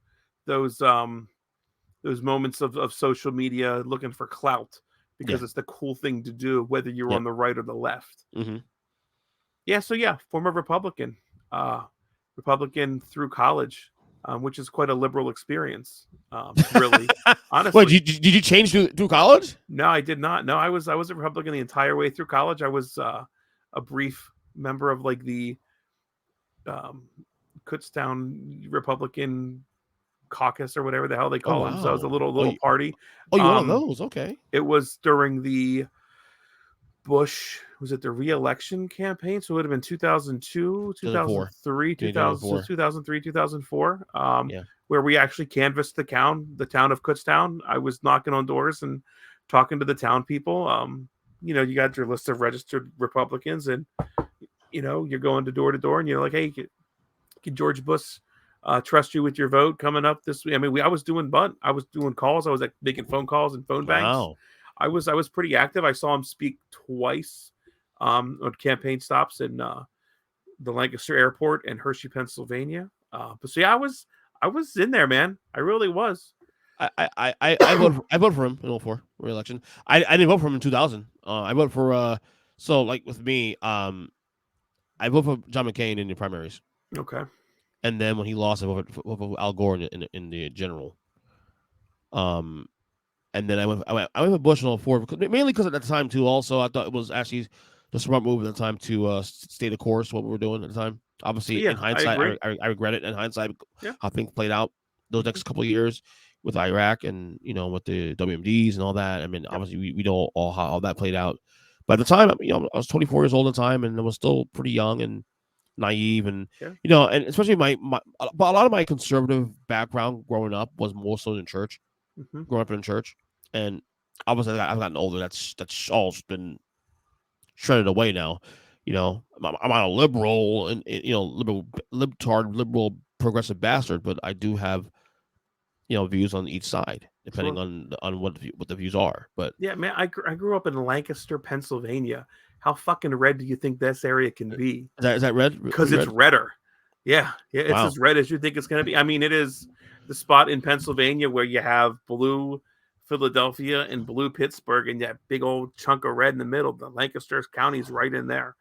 those those moments of social media looking for clout Yeah. because it's the cool thing to do, whether you're Yep. on the right or the left. Hmm. Yeah, so yeah, former Republican, uh, Republican through college, which is quite a liberal experience, really, Wait, honestly. did you change through college? No, I did not. No, I was a Republican the entire way through college. I was a brief member of like the um, Kutztown Republican caucus or whatever the hell they Oh call themselves, a wow. little party. You one of Um, those? Okay. it was during the Bush, was it the re-election campaign? So it would have been 2002, 2004. 2003, Yeah, 2000, so 2004. 2003, 2004, Yeah. where we actually canvassed the town of Kutztown. I was knocking on doors and talking to the town people. You got your list of registered Republicans, and you're going to door, and you're like, hey, can George Bush trust you with your vote coming up this week? I mean, I was doing calls. I was like making phone calls and phone banks. Wow. I was pretty active. I saw him speak twice on campaign stops in the Lancaster Airport and Hershey, Pennsylvania. But so yeah, I was in there, man. I really was. I voted for him in '04 re-election. I didn't vote for him in 2000. I voted for so like with me, I voted for John McCain in the primaries, Okay. and then when he lost, I voted for Al Gore in the general. Um, and then I went with Bush in '04 mainly because at that time too. Also, I thought it was actually the smart move at the time to stay the course what we were doing at the time. Obviously, in Yeah, I hindsight, agree. I regret it in hindsight Yeah. how things played out those Hmm. next couple of years with Iraq and with the WMDs and all that. I mean, Yep. obviously we know all how all that played out. But at the time, I was 24 years old at the time, and I was still pretty young and naive, and Yeah. and especially but a lot of my conservative background growing up was more so in church, Hmm. growing up in church, and obviously I've gotten older. That's all been shredded away now. I'm not a liberal and liberal progressive bastard, but I do have views on each side depending Sure. on what the views are. But Yeah, man. I grew up in Lancaster, Pennsylvania. How fucking red do you think this area can be? is that red? Because Pretty it's red. redder. Yeah, yeah, it's Wow. as red as you think it's going to be. I mean, it is the spot in Pennsylvania where you have blue Philadelphia and blue Pittsburgh, and that big old chunk of red in the middle. The Lancaster County's right in there.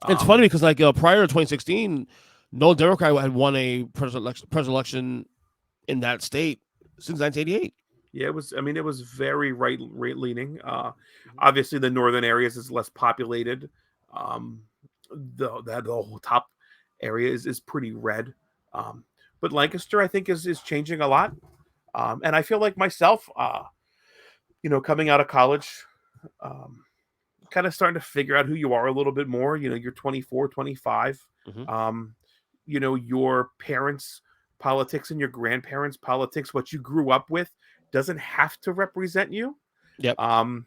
It's funny Um, because prior to 2016, no Democrat had won a presidential election in that state since 1988. yeah, it was. I mean, it was very right leaning. Obviously, the northern areas is less populated. Um, the whole top area is pretty red. Um, but Lancaster, I think, is changing a lot. And I feel like myself, coming out of college, um, kind of starting to figure out who you are a little bit more. You're 24, 25. Hmm. Um, your parents' politics and your grandparents' politics, what you grew up with, doesn't have to represent you. Yep, Um,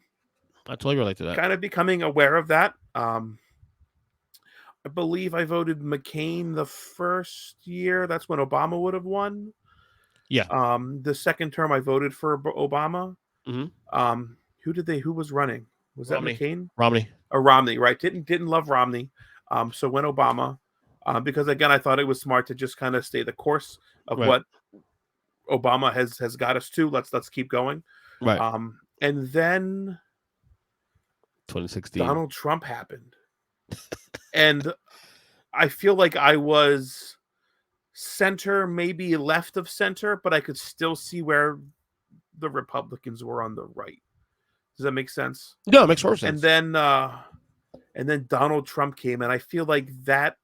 I totally relate to that. kind of becoming aware of that. I believe I voted McCain the first year. That's when Obama would have won. Yeah. The second term, I voted for Obama. Hmm. Who was running? Was that Romney. McCain Romney. or Romney? Right? Didn't love Romney. So went Obama, because again, I thought it was smart to just kind of stay the course of Right. what Obama has got us to. Let's keep going. Right. And then 2016. Donald Trump happened, and I feel like I was center, maybe left of center, but I could still see where the Republicans were on the right. Does that make sense? No, it makes more And sense. then Donald Trump came, and I feel like that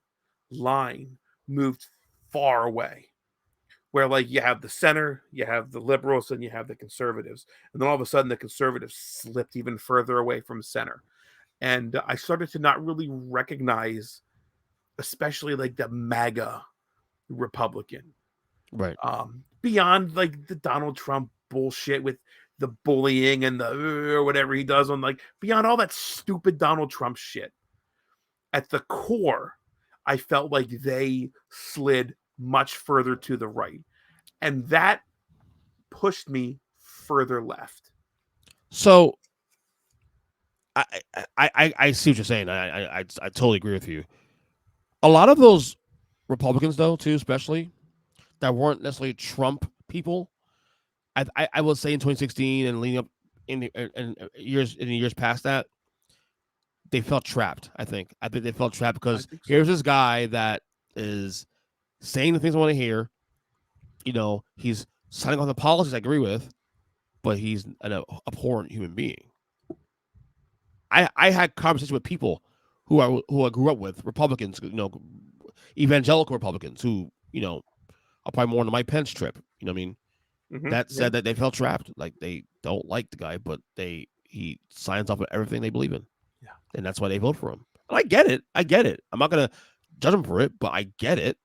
line moved far away. Where like you have the center, you have the liberals, and you have the conservatives, and then all of a sudden the conservatives slipped even further away from center, and I started to not really recognize, especially like the MAGA Republican, Right. beyond like the Donald Trump bullshit with the bullying and the or whatever he does on, like, beyond all that stupid Donald Trump shit, at the core, I felt like they slid much further to the right. And that pushed me further left. So I see what you're saying. I totally agree with you. A lot of those Republicans, though, too, especially that weren't necessarily Trump people. I will say in 2016 and leading up in years past that, they felt trapped. I think they felt trapped I because think so. here's this guy that is saying the things I want to hear. He's signing on the policies I agree with, but he's an abhorrent human being. I had conversations with people who I grew up with, Republicans, evangelical Republicans who are probably more on the Mike Pence trip. You know what I mean? That Yeah. said that they felt trapped, like they don't like the guy, but he signs off on everything they believe in, Yeah. and that's why they vote for him. And I get it. I get it. I'm not gonna judge him for it, but I get it.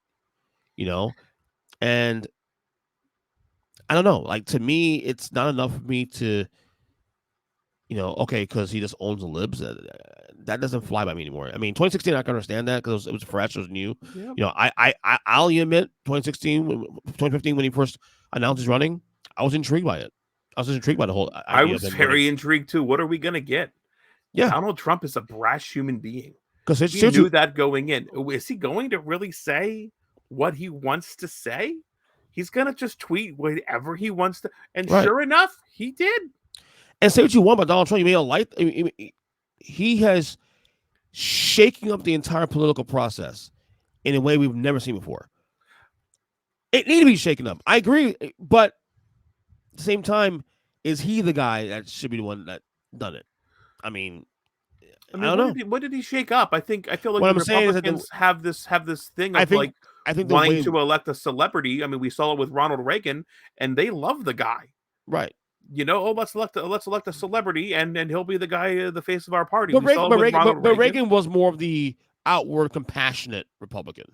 You know, and I don't know. Like to me, it's not enough for me to okay, because he just owns the libs. That doesn't fly by me anymore. I mean, 2016, I can understand that because it was fresh, it was new. Yeah. I'll admit 2016, 2015, when he first announced his running, I was intrigued by it. I was just intrigued by the whole I idea of was him running. very intrigued too. What are we going to get? Yeah, Donald Trump is a brash human being. because We knew that going in. Is he going to really say what he wants to say? He's going to just tweet whatever he wants to. And right. sure enough, he did. And say what you want about Donald Trump, you may not like. He has shaking up the entire political process in a way we've never seen before. It needs to be shaken up. I agree, but at the same time, is he the guy that should be the one that done it? I mean, I I mean, don't know. what did he shake up? I feel like What the I'm saying is that Republicans have this thing I of think like I think the wanting way to elect a celebrity. I mean, we saw it with Ronald Reagan, and they love the guy. right. Oh, let's elect a celebrity, and he'll be the guy, the face of our party. But We saw Reagan, it with Ronald but Reagan. Reagan was more of the outward compassionate Republican.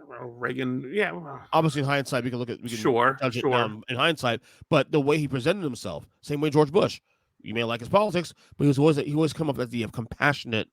Well, Reagan, yeah, Obviously, in hindsight, we can sure, judge it sure. now in hindsight. But the way he presented himself, same way George Bush. You may like his politics, but he always come up as the compassionate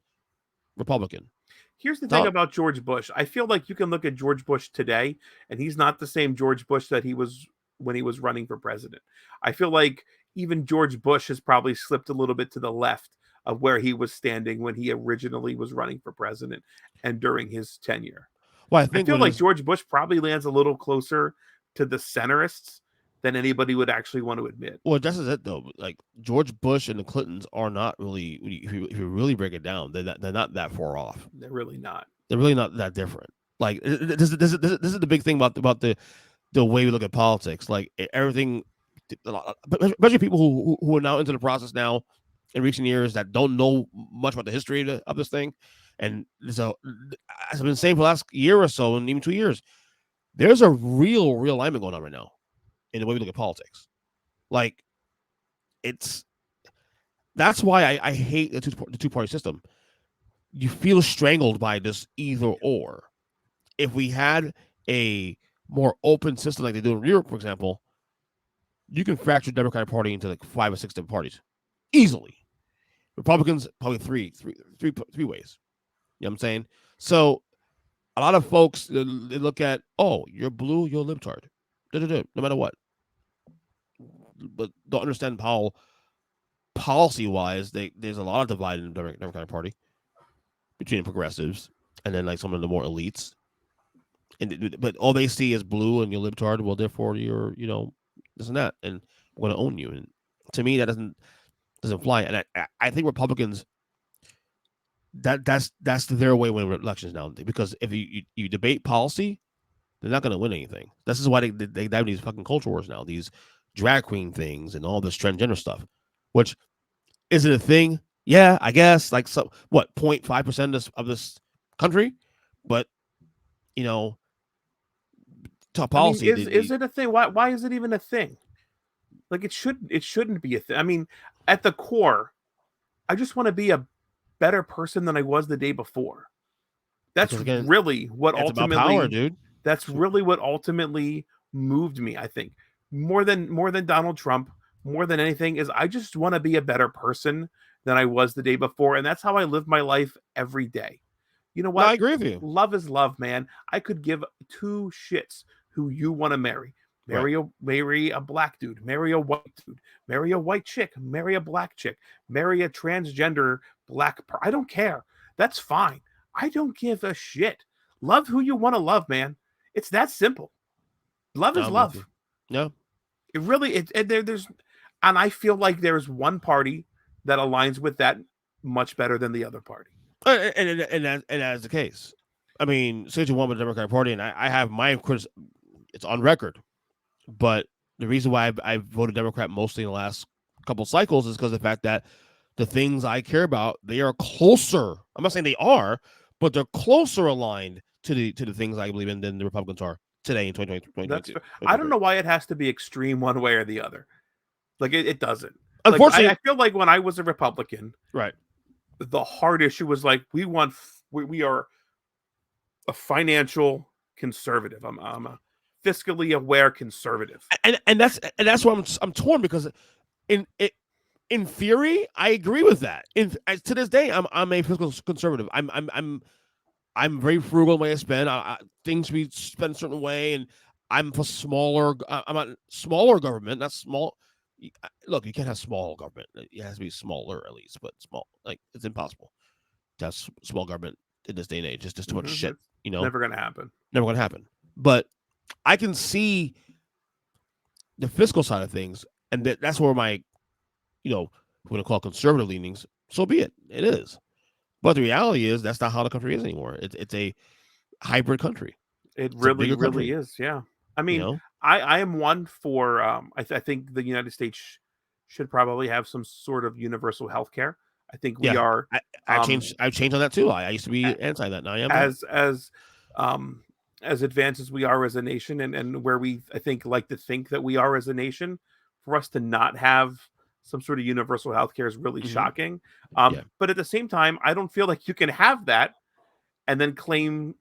Republican. Here's the thing about George Bush. I feel like you can look at George Bush today, and he's not the same George Bush that he was when he was running for president. I feel like even George Bush has probably slipped a little bit to the left of where he was standing when he originally was running for president and during his tenure. Well, I I think feel what like is George Bush probably lands a little closer to the centerists than anybody would actually want to admit. well, this is it though. Like George Bush and the Clintons are not really, if you really break it down, they're not that far off. They're really not. They're really not that different. Like this is the big thing about the way we look at politics. Like everything, especially people who are now into the process now in recent years that don't know much about the history of this thing. And so, as I've been saying for the last year or so, and even 2 years, there's a real alignment going on right now in the way we look at politics. Like that's why I hate the two party system. You feel strangled by this either or. If we had a more open system like they do in Europe, for example, you can fracture the Democratic Party into like 5 or 6 different parties easily. Republicans probably three ways. You know what I'm saying? So a lot of folks they look at, oh, you're blue, you're a libtard, no matter what, but don't understand how policy wise there's a lot of divide in the Democratic Party between the progressives and then like some of the more elites. But all they see is blue and you're libtard. Well, therefore you're this and that, and we're going to own you. And to me, that doesn't fly. And I think Republicans that's their way winning elections now, because if you debate policy, they're not going to win anything. This is why they have these fucking culture wars now, these drag queen things and all this transgender stuff. Which is it a thing? Yeah, I guess like 0.5% of this country, but top policy. I mean, is it a thing? Why is it even a thing? Like it shouldn't be a thing. I mean, at the core, I just want to be a better person than I was the day before. That's again, really what it's about power, ultimately dude. that's really what ultimately moved me, I think. More than Donald Trump, more than anything is I just want to be a better person than I was the day before. And that's how I live my life every day. You know No, I what? agree with you. Love is love, man. I could give two shits who you want to marry. Right. Marry a black dude, marry a white dude, marry a white chick, marry a black chick, marry a transgender I don't care. That's fine. I don't give a shit. Love who you want to love, man. It's that simple. Love No, is I'm with you. love. No. It really there's and I feel like there's one party that aligns with that much better than the other party. And that's the case. I mean, since you won with the Democratic Party, and I have my it's on record, but the reason why I voted Democrat mostly in the last couple cycles is because of the fact that the things I care about, they are closer. I'm not saying they are, but they're closer aligned to the things I believe in than the Republicans are today in 2020, That's 2022, fair. I don't 2023. know why it has to be extreme one way or the other. Like it doesn't. Like I Unfortunately, feel like when I was a Republican, right. the hard issue was like we are a financial conservative. I'm a fiscally aware conservative. And that's why I'm torn because in in theory I agree with that. To this day I'm a fiscal conservative. I'm very frugal in the way I spend. Things be spent a certain way, and I'm for smaller. I'm a smaller government, not small. Look, you can't have small government. It has to be smaller at least, but small. Like it's impossible to have small government in this day and age. It's just too much shit. It's You know, never gonna happen. never gonna happen. But I can see the fiscal side of things, and that's where my, we're gonna call it conservative leanings. So be it. It is. But the reality is that's not how the country is anymore. It's a hybrid country. It It's a really, bigger really country. is. Yeah. I You mean, know, I am one for. I think the United States should probably have some sort of universal health care. I think we yeah. are I, I've um, changed. I've changed on that too. I used to be a- anti that. Now I am not. as um, as advanced as we are as a nation, and where we I think like to think that we are as a nation, for us to not have some sort of universal health care is really Hmm. shocking. Yeah. But at the same time, I don't feel like you can have that and then claim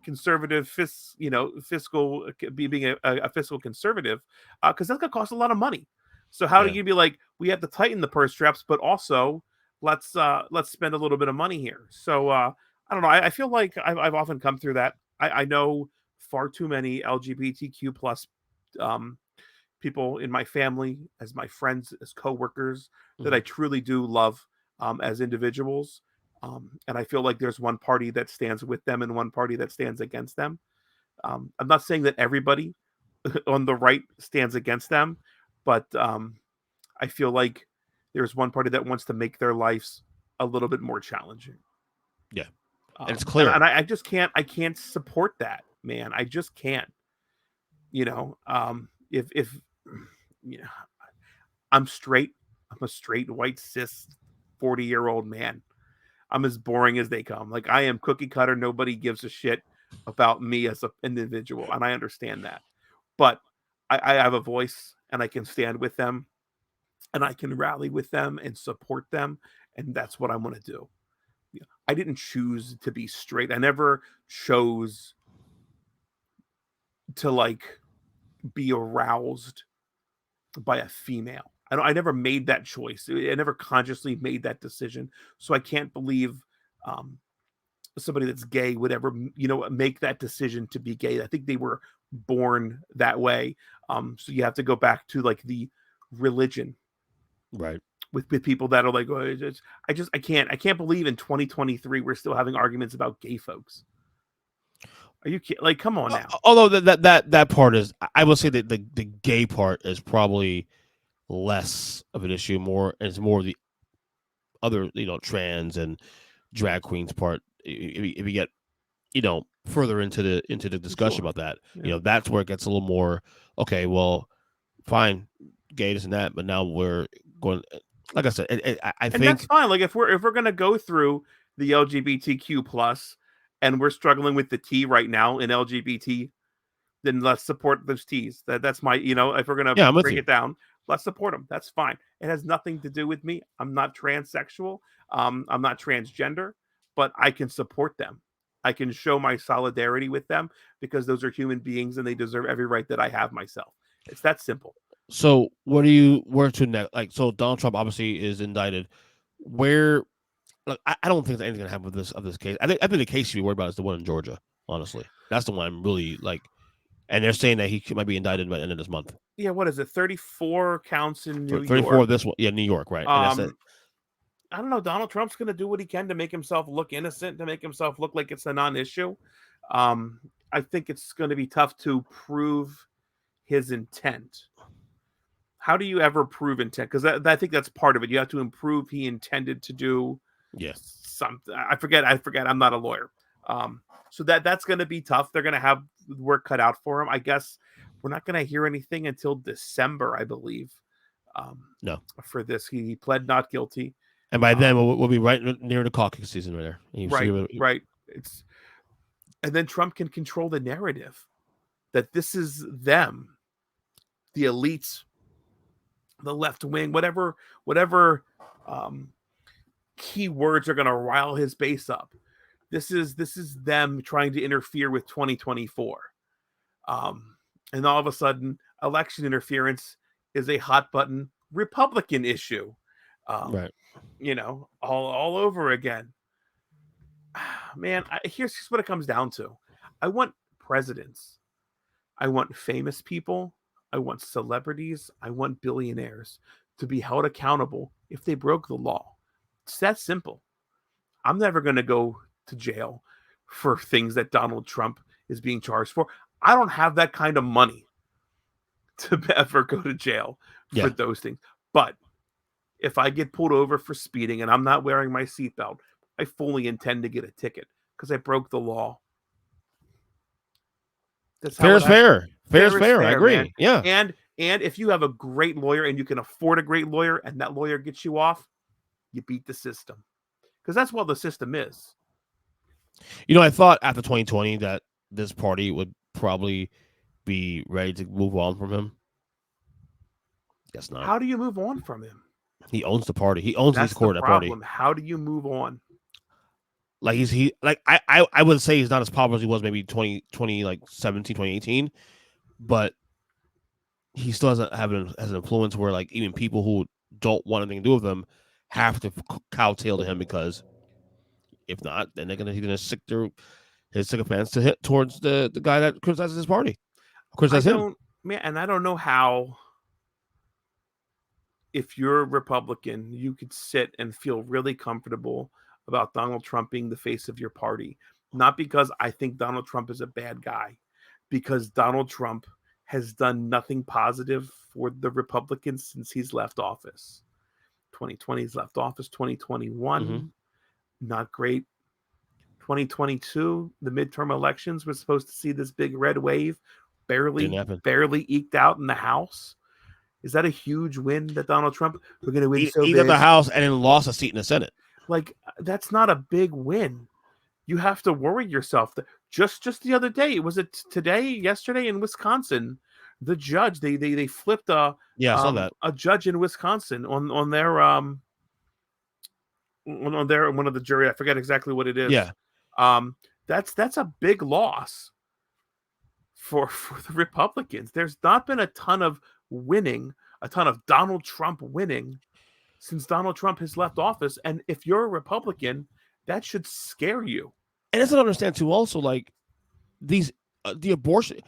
conservative fiscal being a fiscal conservative because that's going to cost a lot of money. So how do Yeah. you be like we have to tighten the purse straps but also let's spend a little bit of money here. So I don't know. I feel like I've often come through that. I know far too many LGBTQ plus um, people in my family, as my friends, as coworkers, that I Hmm. truly do love as individuals. And I feel like there's one party that stands with them and one party that stands against them. I'm not saying that everybody on the right stands against them, but I feel like there's one party that wants to make their lives a little bit more challenging. Yeah. And it's And clear. I just can't. I can't support that, man. I just can't. If you know, I'm straight. I'm a straight white cis 40-year-old man. I'm as boring as they come. Like I am cookie cutter. Nobody gives a shit about me as an individual, and I understand that. But I have a voice, and I can stand with them, and I can rally with them and support them, and that's what I want to do. Yeah. I didn't choose to be straight. I never chose to like be aroused by a female. I never made that choice. I never consciously made that decision. So I can't believe um, somebody that's gay would ever, make that decision to be gay. I think they were born that way. So you have to go back to like the religion Right. with people that are like, oh, I can't believe in 2023 we're still having arguments about gay folks. Are you kidding? Like, come on now. Although that part is, I would say that the gay part is probably less of an issue. More, it's more the other, trans and drag queens part. If you get, further into the discussion Sure. about that, Yeah. that's where it gets a little more. Okay, well, fine, gay this and that, but now we're going. Like I said, I And that's think. fine. Like if we're gonna go through the LGBTQ plus, and we're struggling with the T right now in LGBT, then let's support those T's. That's my if we're gonna Yeah, I'm with break you. it down, let's support them. That's fine. It has nothing to do with me. I'm not transsexual. I'm not transgender, but I can support them. I can show my solidarity with them because those are human beings and they deserve every right that I have myself. It's that simple. So where to next? Like, so Donald Trump obviously is indicted. Where, like, I don't think that anything's gonna happen with this case. I think the case you should be worried about is the one in Georgia. Honestly, that's the one I'm really like. And they're saying that might be indicted by the end of this month. Yeah, what is it? 34 counts in New 34 York. of this one, yeah, New York, right? And that's it. Um, I don't know. Donald Trump's going to do what he can to make himself look innocent, to make himself look like it's a non-issue. I think it's going to be tough to prove his intent. How do you ever prove intent? Because I think that's part of it. You have to prove he intended to do Yeah, something. I forget. I'm not a lawyer. So that's going to be tough. They're going to have work cut out for him. I guess we're not going to hear anything until December, I believe. no. For this, he pled not guilty. And by then we'll be right near the caucus season right there. Right. And then Trump can control the narrative that this is them, the elites, the left wing, whatever key words are going to rile his base up. This is them trying to interfere with 2024. And all of a sudden, election interference is a hot button Republican issue. Right. All over again. Man, here's what it comes down to. I want presidents. I want famous people. I want celebrities. I want billionaires to be held accountable if they broke the law. It's that simple. I'm never going to go to jail for things that Donald Trump is being charged for. I don't have that kind of money to ever go to jail for those things. But if I get pulled over for speeding and I'm not wearing my seatbelt, I fully intend to get a ticket because I broke the law. That's fair is fair. Fair is fair. I agree. Man. Yeah. And if you have a great lawyer and you can afford a great lawyer and that lawyer gets you off, you beat the system. Because that's what the system is. I thought after 2020 that this party would probably be ready to move on from him. Guess not. How do you move on from him? He owns the party. He owns his core of that party. How do you move on? Like I would say he's not as popular as he was maybe 2020, like 17, 2018, but he still has an influence where like even people who don't want anything to do with him have to kowtow to him, because if not, then he's gonna stick his sycophants to hit towards the guy that criticizes his party. Criticizes him. Man, and I don't know how, if you're a Republican, you could sit and feel really comfortable about Donald Trump being the face of your party. Not because I think Donald Trump is a bad guy, because Donald Trump has done nothing positive for the Republicans since he's left office. 2020 he's left office. 2021, not great. 2022, the midterm elections, we're supposed to see this big red wave, barely eked out in the House. Is that a huge win that Donald Trump, we're going to win so big? He the House and then lost a seat in the Senate. Like, that's not a big win. You have to worry yourself. Just the other day, was it yesterday in Wisconsin, the judge, they flipped I saw that. a judge in Wisconsin on their one of the jury. I forget exactly what it is. Yeah. That's a big loss for the Republicans. There's not been a ton of Donald Trump winning since Donald Trump has left office. And if you're a Republican, that should scare you. And that's what I understand too. Also, like the abortion,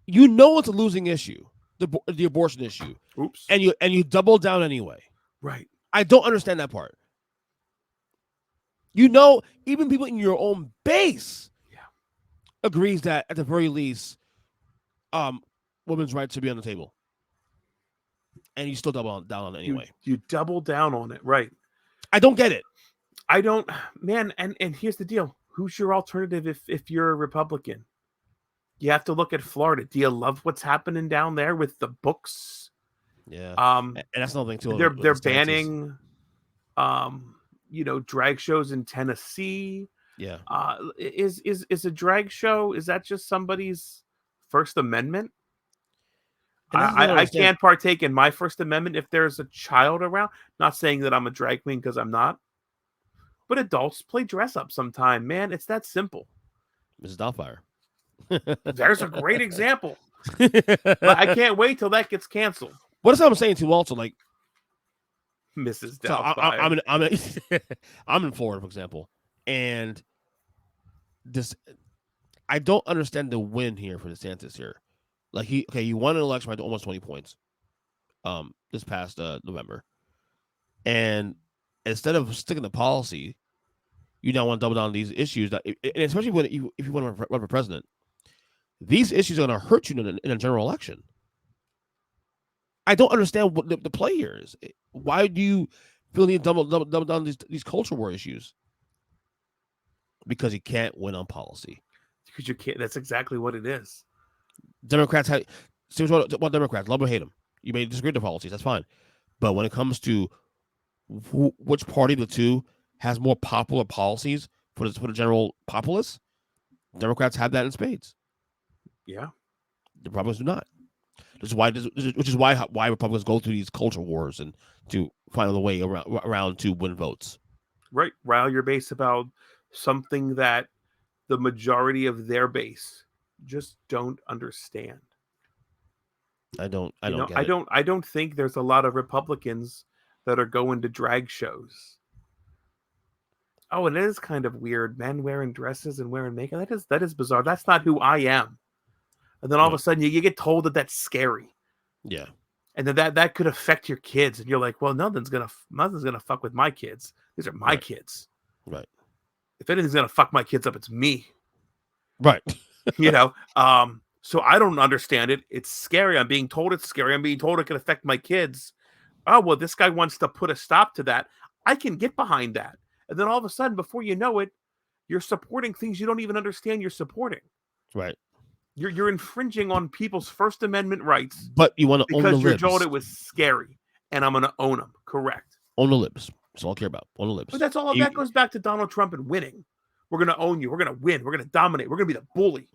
it's a losing issue, the abortion issue. Oops. And you double down anyway. Right. I don't understand that part. Even people in your own base agrees that at the very least, women's rights should be on the table. And you still double down on it anyway. You double down on it, right? I don't get it. I don't, man. And here's the deal: who's your alternative if you're a Republican? You have to look at Florida. Do you love what's happening down there with the books? Yeah. And that's another thing too. They're banning, drag shows in Tennessee. Yeah. Is a drag show? Is that just somebody's First Amendment? I can't partake in my First Amendment if there's a child around. Not saying that I'm a drag queen, because I'm not. But adults play dress up sometime, man. It's that simple. Mrs. Doubtfire. There's a great example. But I can't wait till that gets canceled. What is I'm saying too? Also, like, Mrs. so Doubtfire. I'm in Florida, for example, and this I don't understand the win here for DeSantis here. Like he won an election by almost 20 points, this past November, and instead of sticking to policy, you now want to double down on these issues that, and especially if you want to run for president, these issues are going to hurt you in a general election. I don't understand what the play here is. Why do you feel the need to double down these culture war issues? Because you can't win on policy. Because you can't. That's exactly what it is. Democrats have. What Democrats love or hate them. You may disagree with the policies. That's fine. But when it comes to which party of the two has more popular policies for the general populace, Democrats have that in spades. Yeah. The Republicans do not. Which is why Republicans go through these culture wars and to find a way around to win votes. Right. Rile your base about something that the majority of their base just don't understand. I don't I don't think there's a lot of Republicans that are going to drag shows. Oh, and it is kind of weird. Men wearing dresses and wearing makeup. That is bizarre. That's not who I am. And then all of a sudden you get told that that's scary. Yeah. And then that could affect your kids. And you're like, well, nothing's gonna fuck with my kids. These are my kids. Right. If anything's gonna fuck my kids up, it's me. Right. So I don't understand it. It's scary. I'm being told it's scary. I'm being told it can affect my kids. Oh, well, this guy wants to put a stop to that. I can get behind that. And then all of a sudden, before you know it, you're supporting things you don't even understand you're supporting. Right. You're infringing on people's First Amendment rights. But you want to own the libs. Because you're told it was scary, and I'm going to own them. Correct. Own the libs. That's all I care about. Own the libs. But that's all. That goes back to Donald Trump and winning. We're going to own you. We're going to win. We're going to dominate. We're going to be the bully.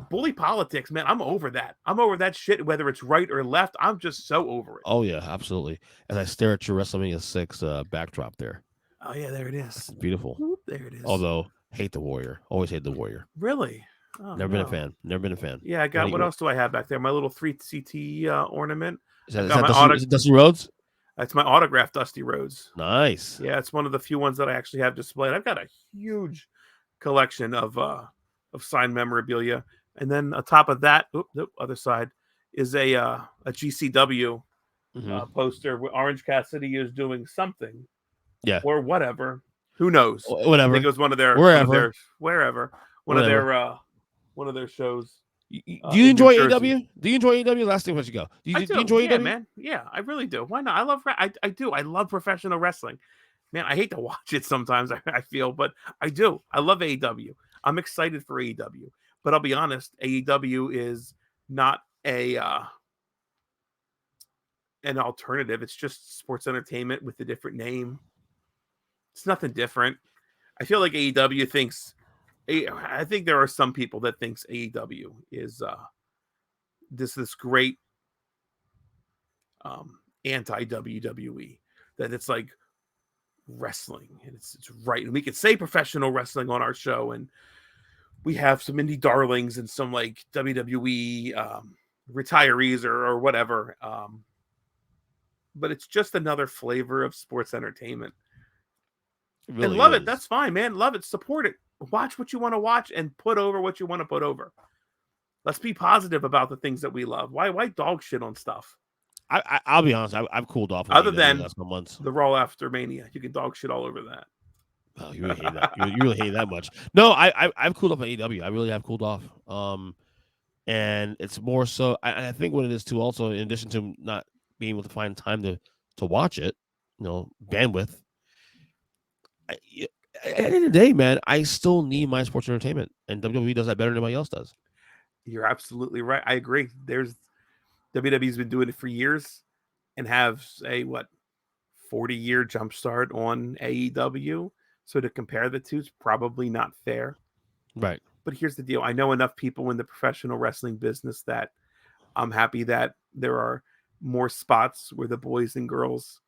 Bully politics, man. I'm over that. I'm over that shit, whether it's right or left. I'm just so over it. Oh, yeah, absolutely. As I stare at your WrestleMania 6 backdrop there. Oh, yeah, there it is. It's beautiful. Whoop, there it is. Although, hate the Warrior. Always hate the Warrior. Really? Oh, Never been a fan. Never been a fan. Yeah, I got. What else do I have back there? My little 3CT ornament. Is that Dusty Rhodes? That's my autographed Dusty Rhodes. Nice. Yeah, it's one of the few ones that I actually have displayed. I've got a huge collection of signed memorabilia, and then on top of that, other side is a GCW poster where Orange Cassidy is doing something, or whatever. Who knows? Whatever. I think it was one of their one of their shows. Do you enjoy AEW? Do you enjoy AEW? Last thing before you go. Do you enjoy AEW? Man. Yeah, I really do. Why not? I do. I love professional wrestling. Man, I hate to watch it sometimes, I feel, but I do. I love AEW. I'm excited for AEW. But I'll be honest, AEW is not an alternative. It's just sports entertainment with a different name. It's nothing different. I feel like AEW thinks... I think there are some people that thinks AEW is this great anti-WWE, that it's like wrestling and it's right, and we could say professional wrestling on our show, and we have some indie darlings and some like WWE retirees or whatever, but it's just another flavor of sports entertainment. Really and love it. That's fine, man. Love it. Support it. Watch what you want to watch and put over what you want to put over. Let's be positive about the things that we love. Why dog shit on stuff? I'll be honest. I've cooled off. Other than the Raw after Mania, you can dog shit all over that. Oh, you really hate that. You really hate that much. No, I've cooled off on AEW. I really have cooled off. And it's more so. I think what it is too. Also, in addition to not being able to find time to watch it, bandwidth. At the end of the day, man, I still need my sports entertainment, and WWE does that better than anybody else does. You're absolutely right. I agree. WWE's been doing it for years, and have a 40-year jump start on AEW. So to compare the two is probably not fair. Right. But here's the deal: I know enough people in the professional wrestling business that I'm happy that there are more spots where the boys and girls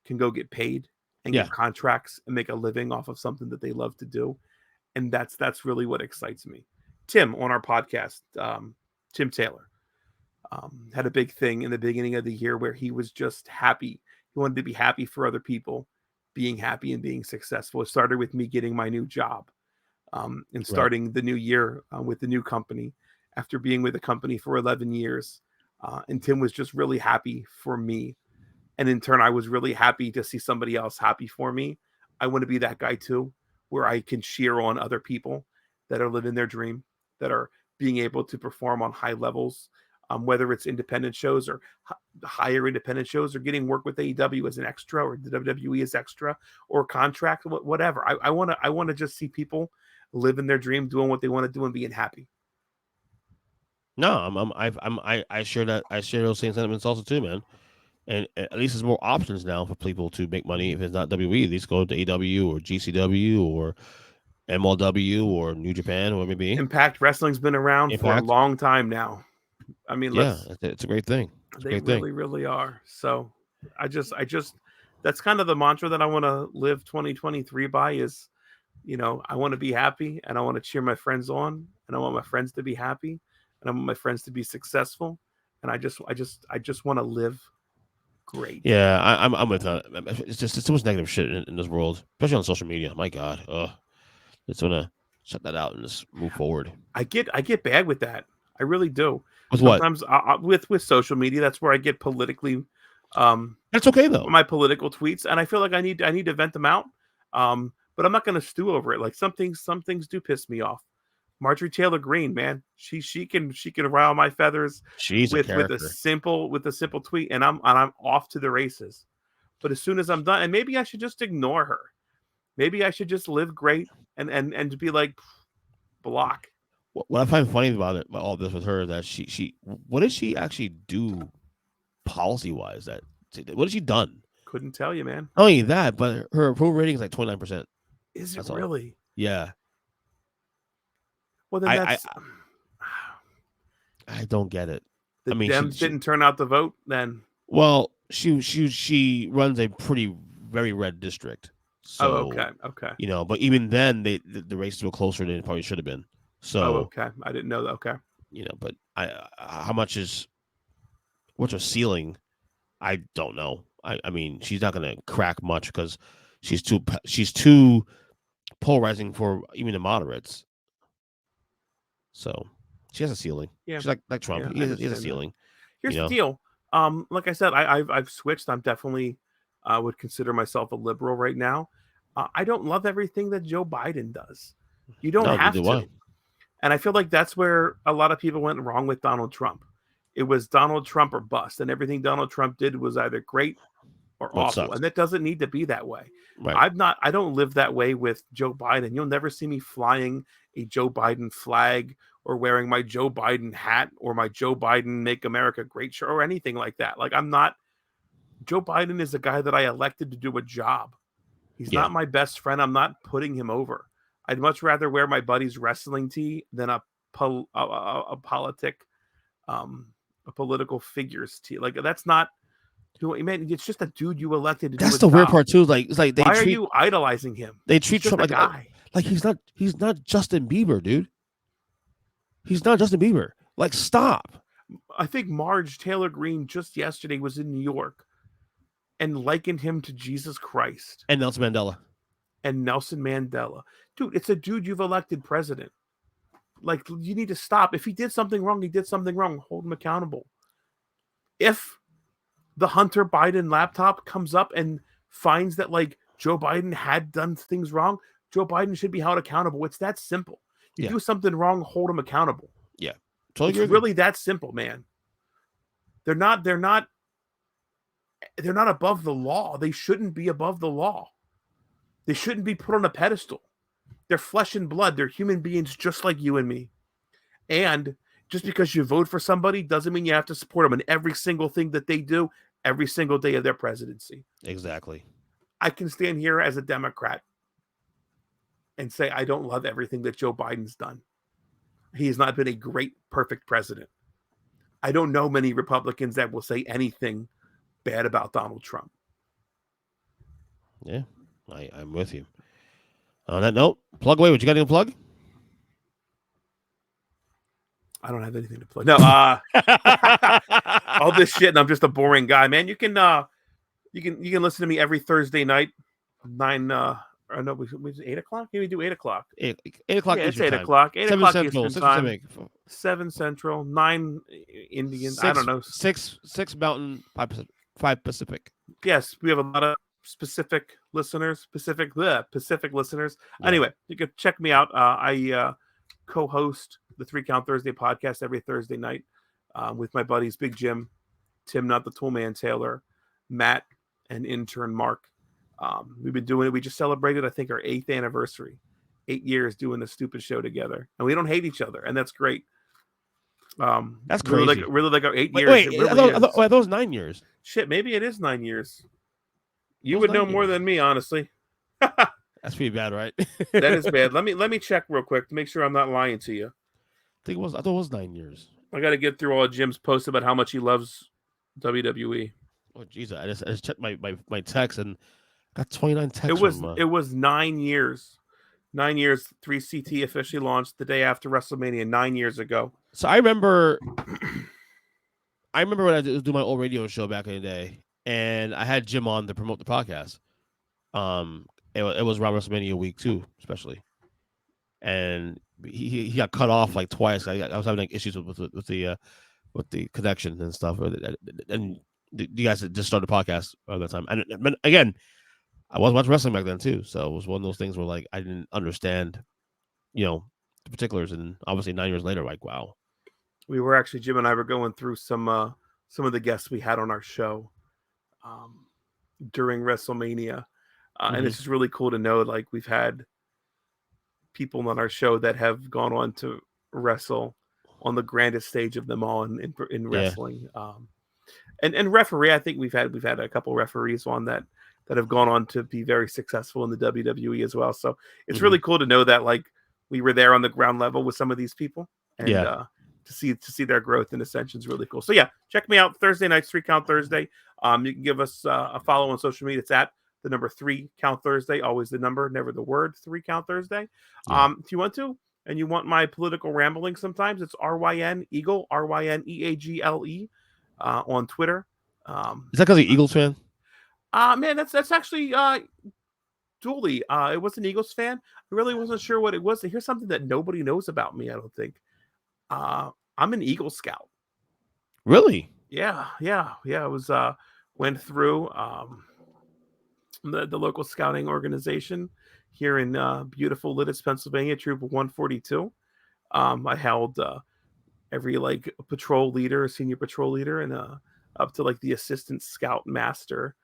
can go get paid and get contracts and make a living off of something that they love to do. And that's really what excites me. Tim, on our podcast, Tim Taylor. Had a big thing in the beginning of the year where he was just happy. He wanted to be happy for other people, being happy and being successful. It started with me getting my new job, and Right. starting the new year with the new company after being with the company for 11 years. And Tim was just really happy for me. And in turn, I was really happy to see somebody else happy for me. I want to be that guy too, where I can cheer on other people that are living their dream, that are being able to perform on high levels, whether it's independent shows or higher independent shows, or getting work with AEW as an extra, or the WWE as extra, or contract, whatever. I want to just see people living their dream, doing what they want to do, and being happy. No, I share that. I share those same sentiments also too, man. And at least there's more options now for people to make money. If it's not WWE, at least go to AW or GCW or MLW or New Japan or maybe Impact Wrestling's been around for a Impact. long time now. I mean, Yeah, let's it's a great thing. It's a they great thing. really, really are. So I just that's kind of the mantra that I want to live 2023 by is, I want to be happy, and I want to cheer my friends on, and I want my friends to be happy, and I want my friends to be successful. And I just want to live great. Yeah, I'm with that. It's so much negative shit in this world, especially on social media. My God, just wanna shut that out and just move forward. I get bad with that. I really do. With what? Sometimes with social media, that's where I get politically, um, That's okay though. my political tweets, and I feel like I need to vent them out. But I'm not going to stew over it. Like some things do piss me off. Marjorie Taylor Greene, man, she can rile my feathers She's a with a character. simple tweet, and I'm off to the races. But as soon as I'm done, and maybe I should just ignore her. Maybe I should just live great and be like, block. What I find funny about it, about all this with her, is that she what did she actually do policy wise? What has she done? Couldn't tell you, man. Not only that, but her approval rating is like 29%. Is it That's all. really? Yeah, Well, then I I that's I don't get it. the I mean, she Dems she didn't turn out the vote. Then well, she runs a pretty very red district, oh, so okay, okay. but even then, the races were closer than it probably should have been. Oh, So okay. I didn't know that. Okay. but how much is what's her ceiling? I don't know. I mean, she's not gonna crack much because she's too polarizing for even the moderates. So she has a ceiling. Yeah. She's like Trump. Yeah, He I has a understand that. ceiling. You Here's the know. deal. Like I said, I've switched. I'm definitely would consider myself a liberal right now. I don't love everything that Joe Biden does. You don't No, have neither do I. to. And I feel like that's where a lot of people went wrong with Donald Trump. It was Donald Trump or bust, and everything Donald Trump did was either great or What awful. sucks? And that doesn't need to be that way. Right. I don't live that way with Joe Biden. You'll never see me flying a Joe Biden flag or wearing my Joe Biden hat or my Joe Biden Make America Great shirt or anything like that. Like I'm not Joe Biden is a guy that I elected to do a job. He's Yeah. not my best friend. I'm not putting him over. I'd much rather wear my buddy's wrestling tee than a politic a political figures tee. Like that's not who man. It's just a dude you elected to do That's a the weird job. part too. Like it's like Why are you idolizing him? they He's treat just Trump a like guy. he's not Justin Bieber, dude. He's not Justin Bieber. Like stop. I think Marge Taylor Greene just yesterday was in New York and likened him to Jesus Christ And Nelson Mandela. and Nelson Mandela. Dude, it's a dude you've elected president. Like, you need to stop. If he did something wrong, he did something wrong. Hold him accountable. If the Hunter Biden laptop comes up and finds that, like, Joe Biden had done things wrong, Joe Biden should be held accountable. It's that simple. You Yeah. do something wrong, hold him accountable. Yeah. Totally It's agree with you. really that simple, man. They're not above the law. They shouldn't be above the law. They shouldn't be put on a pedestal. They're flesh and blood. They're human beings just like you and me. And just because you vote for somebody doesn't mean you have to support them in every single thing that they do every single day of their presidency. Exactly. I can stand here as a Democrat and say I don't love everything that Joe Biden's done. He has not been a great, perfect president. I don't know many Republicans that will say anything bad about Donald Trump. Yeah. I'm with you. On that note, plug away. What you got to plug? I don't have anything to plug. No, all this shit, and I'm just a boring guy, man. You can listen to me every Thursday night, 9. Or no, we 8 o'clock. Maybe do 8 o'clock. 8 o'clock Yeah, it's Eastern 8 time. o'clock. 8 o'clock Central, Eastern 6 time. Pacific, 7 Central, 9 Indian. I 6 don't know. 6 Mountain, 5 Pacific. Yes, we have a lot of Pacific listeners. Pacific listeners. Yeah. Anyway, you can check me out. I co-host the 3 Count Thursday podcast every Thursday night with my buddies Big Jim, Tim Not the Toolman Taylor, Matt, and intern Mark. We've been doing it. We just celebrated, I think, our 8th anniversary. 8 years doing this stupid show together, and we don't hate each other, and that's great. That's crazy. Really like our 8 years. Wait, it really I thought it was 9 years. Shit, maybe it is 9 years. You would know more than me, honestly. That's pretty bad, right? That is bad. Let me check real quick to make sure I'm not lying to you. I thought it was 9 years. I got to get through all of Jim's posts about how much he loves WWE. Oh Jesus! I just checked my text and got 29 texts. It was 9 years. 9 years. 3CT officially launched the day after WrestleMania 9 years ago. So I remember when I do my old radio show back in the day, and I had Jim on to promote the podcast. It was around WrestleMania week 2, especially, and he got cut off like twice. I was having like issues with the connection and stuff, and you guys had just started the podcast around that time. And again, I was watching wrestling back then too, so it was one of those things where like I didn't understand, the particulars, and obviously 9 years later, like wow. We were actually, Jim and I were going through some of the guests we had on our show during WrestleMania, and it's just really cool to know like we've had people on our show that have gone on to wrestle on the grandest stage of them all in wrestling. And referee, I think we've had a couple referees on that have gone on to be very successful in the WWE as well. So it's really cool to know that like we were there on the ground level with some of these people, and to see their growth and ascension is really cool. So yeah, check me out Thursday nights, 3 Count Thursday. You can give us a follow on social media. It's at the number 3 Count Thursday, always the number, never the word, 3 Count Thursday. If you want to, and you want my political rambling sometimes, it's RYN Eagle, RYNEAGLE on Twitter. Is that because you're an Eagles fan? Man, that's actually Dooley. It was an Eagles fan. I really wasn't sure what it was. Here's something that nobody knows about me, I don't think. I'm an Eagle Scout. Really? Yeah. I was went through the local scouting organization here in beautiful Lititz, Pennsylvania, Troop 142. I held every like patrol leader, senior patrol leader, and up to like the assistant scout master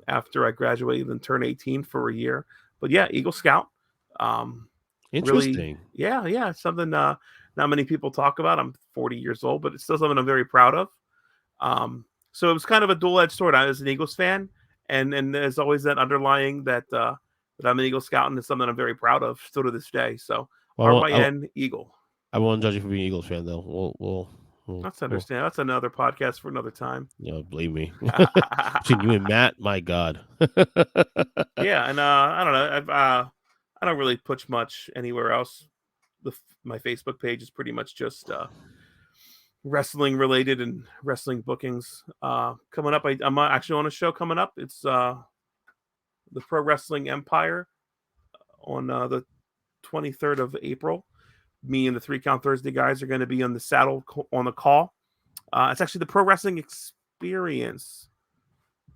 after I graduated and turned 18 for a year. But yeah, Eagle Scout. Interesting. Really, yeah, something not many people talk about. I'm 40 years old, but it's still something I'm very proud of. So it was kind of a dual-edged sword. I was an Eagles fan, and there's always that underlying that I'm an Eagle Scout, and it's something I'm very proud of still to this day. So RYN Eagle. I won't judge you for being an Eagles fan, though. We'll That's understand. That's another podcast for another time. Believe me. Between you and Matt, my God. Yeah, and I don't know. I don't really push much anywhere else. My Facebook page is pretty much just wrestling related and wrestling bookings. Coming up, I'm actually on a show coming up. It's the Pro Wrestling Empire on the 23rd of April. Me and the 3 Count Thursday guys are going to be on the saddle on the call. It's actually the Pro Wrestling Experience.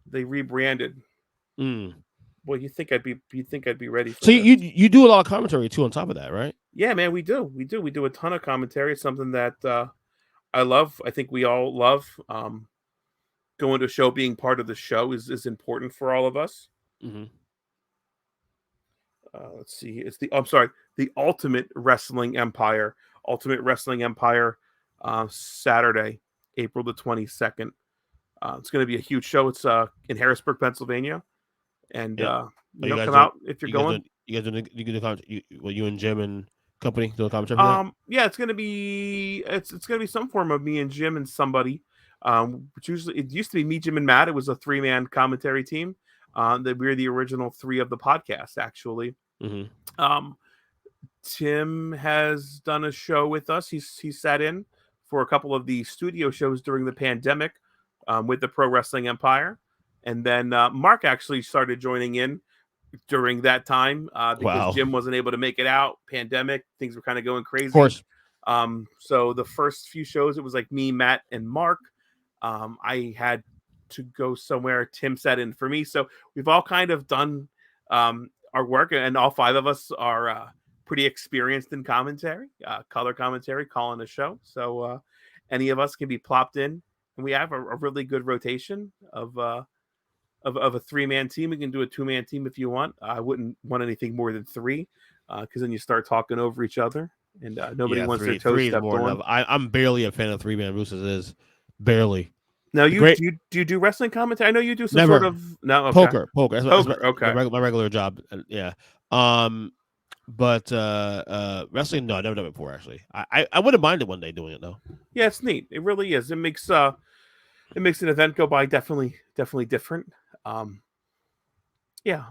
They rebranded. Well, you think I'd be ready for so this. you do a lot of commentary too on top of that, right? Yeah, man, we do a ton of commentary. It's something that I love. I think we all love. Going to a show, being part of the show is important for all of us. Let's see. It's the Ultimate Wrestling Empire. Ultimate Wrestling Empire, Saturday, April the 22nd. It's going to be a huge show. It's in Harrisburg, Pennsylvania, and come out if you're going. You guys you and Jim and company doing commentary? Yeah, it's going to be some form of me and Jim and somebody. Which usually it used to be me, Jim, and Matt. It was a 3-man commentary team. That we're the original 3 of the podcast, actually. Tim has done a show with us. He sat in for a couple of the studio shows during the pandemic with the Pro Wrestling Empire. And then Mark actually started joining in during that time because Wow. Jim wasn't able to make it out. Pandemic, things were kind of going Of crazy. course. So the first few shows, it was like me, Matt, and Mark. I had to go somewhere. Tim sat in for me. So we've all kind of done our work, and all five of us are pretty experienced in commentary, color commentary, calling a show. So any of us can be plopped in, and we have a really good rotation of a 3-man team. We can do a 2-man team if you want. I wouldn't want anything more than 3 because then you start talking over each other, and nobody Yeah, wants their three. toes Three is stepped more on. enough. I'm barely a fan of 3-man roosters. Is barely. Now, The great do you do wrestling commentary? I know you do some sort never of no. Okay, poker. That's poker. Okay, my regular job. Yeah. Um, but wrestling, no, I've never done it before. Actually, I wouldn't mind it one day doing it though. yeah, it's neat. It really is. It makes an event go by definitely different. Yeah.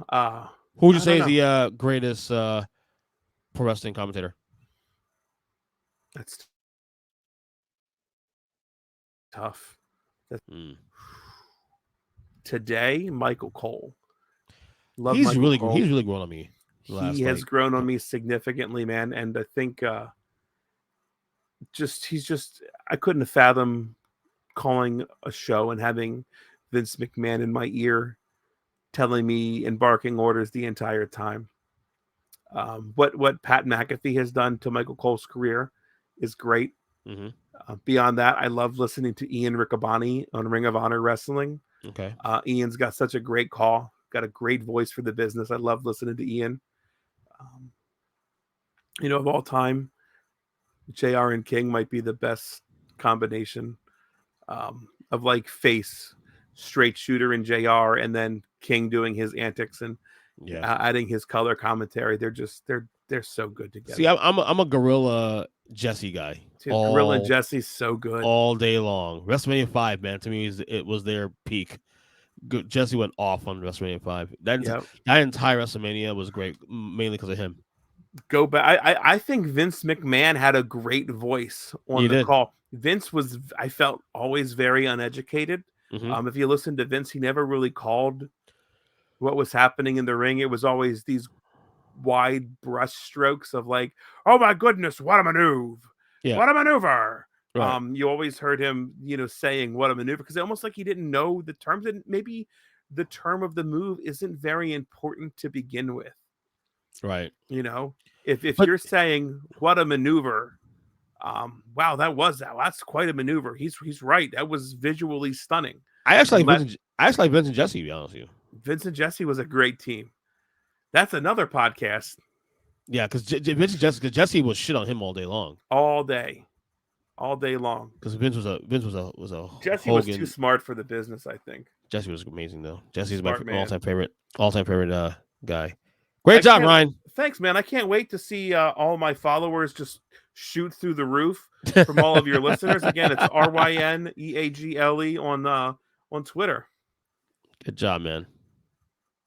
Who would you I say don't is know. the greatest pro wrestling commentator? That's tough. That's Mm. today, Michael Cole. Love Michael He's Cole. really grown on me. He Last has like grown on me significantly, man. And I think he's just I couldn't fathom calling a show and having Vince McMahon in my ear telling me and barking orders the entire time. What Pat McAfee has done to Michael Cole's career is great. mm-hmm. Beyond that, I love listening to Ian Riccaboni on Ring of Honor Wrestling. Okay. Ian's got such a great call, got a great voice for the business. I love listening to Ian. Um, of all time, JR and King might be the best combination of like face straight shooter in JR and then King doing his antics and Yeah. adding his color commentary. They're so good together. See, I'm a gorilla Jesse guy. Dude, Gorilla and Jesse's so good all day long. WrestleMania 5, man, to me it was their peak. Jesse went off on WrestleMania 5. That entire WrestleMania was great, mainly because of him. Go back. I think Vince McMahon had a great voice on the call. Vince was, I felt, always very uneducated. Mm-hmm. If you listen to Vince, he never really called what was happening in the ring. It was always these wide brush strokes of like, oh my goodness, what a maneuver. Yeah. What a maneuver. Right. You always heard him, saying what a maneuver because almost like he didn't know the terms and maybe the term of the move isn't very important to begin with. Right. If you're saying what a maneuver, wow, that's quite a maneuver. He's right. That was visually stunning. I actually like Vince and Jesse, to be honest with you. Vince and Jesse was a great team. That's another podcast. Yeah, because Vince and Jesse was shit on him all day long. All day long. Because Vince was a Jesse Hogan. was too smart for the business, I think. Jesse was amazing though. Jesse's Smart my man. all time favorite guy. Great job, Ryan. Thanks, man. I can't wait to see all my followers just shoot through the roof from all of your listeners. Again, it's RYNEAGLE on Twitter. Good job, man.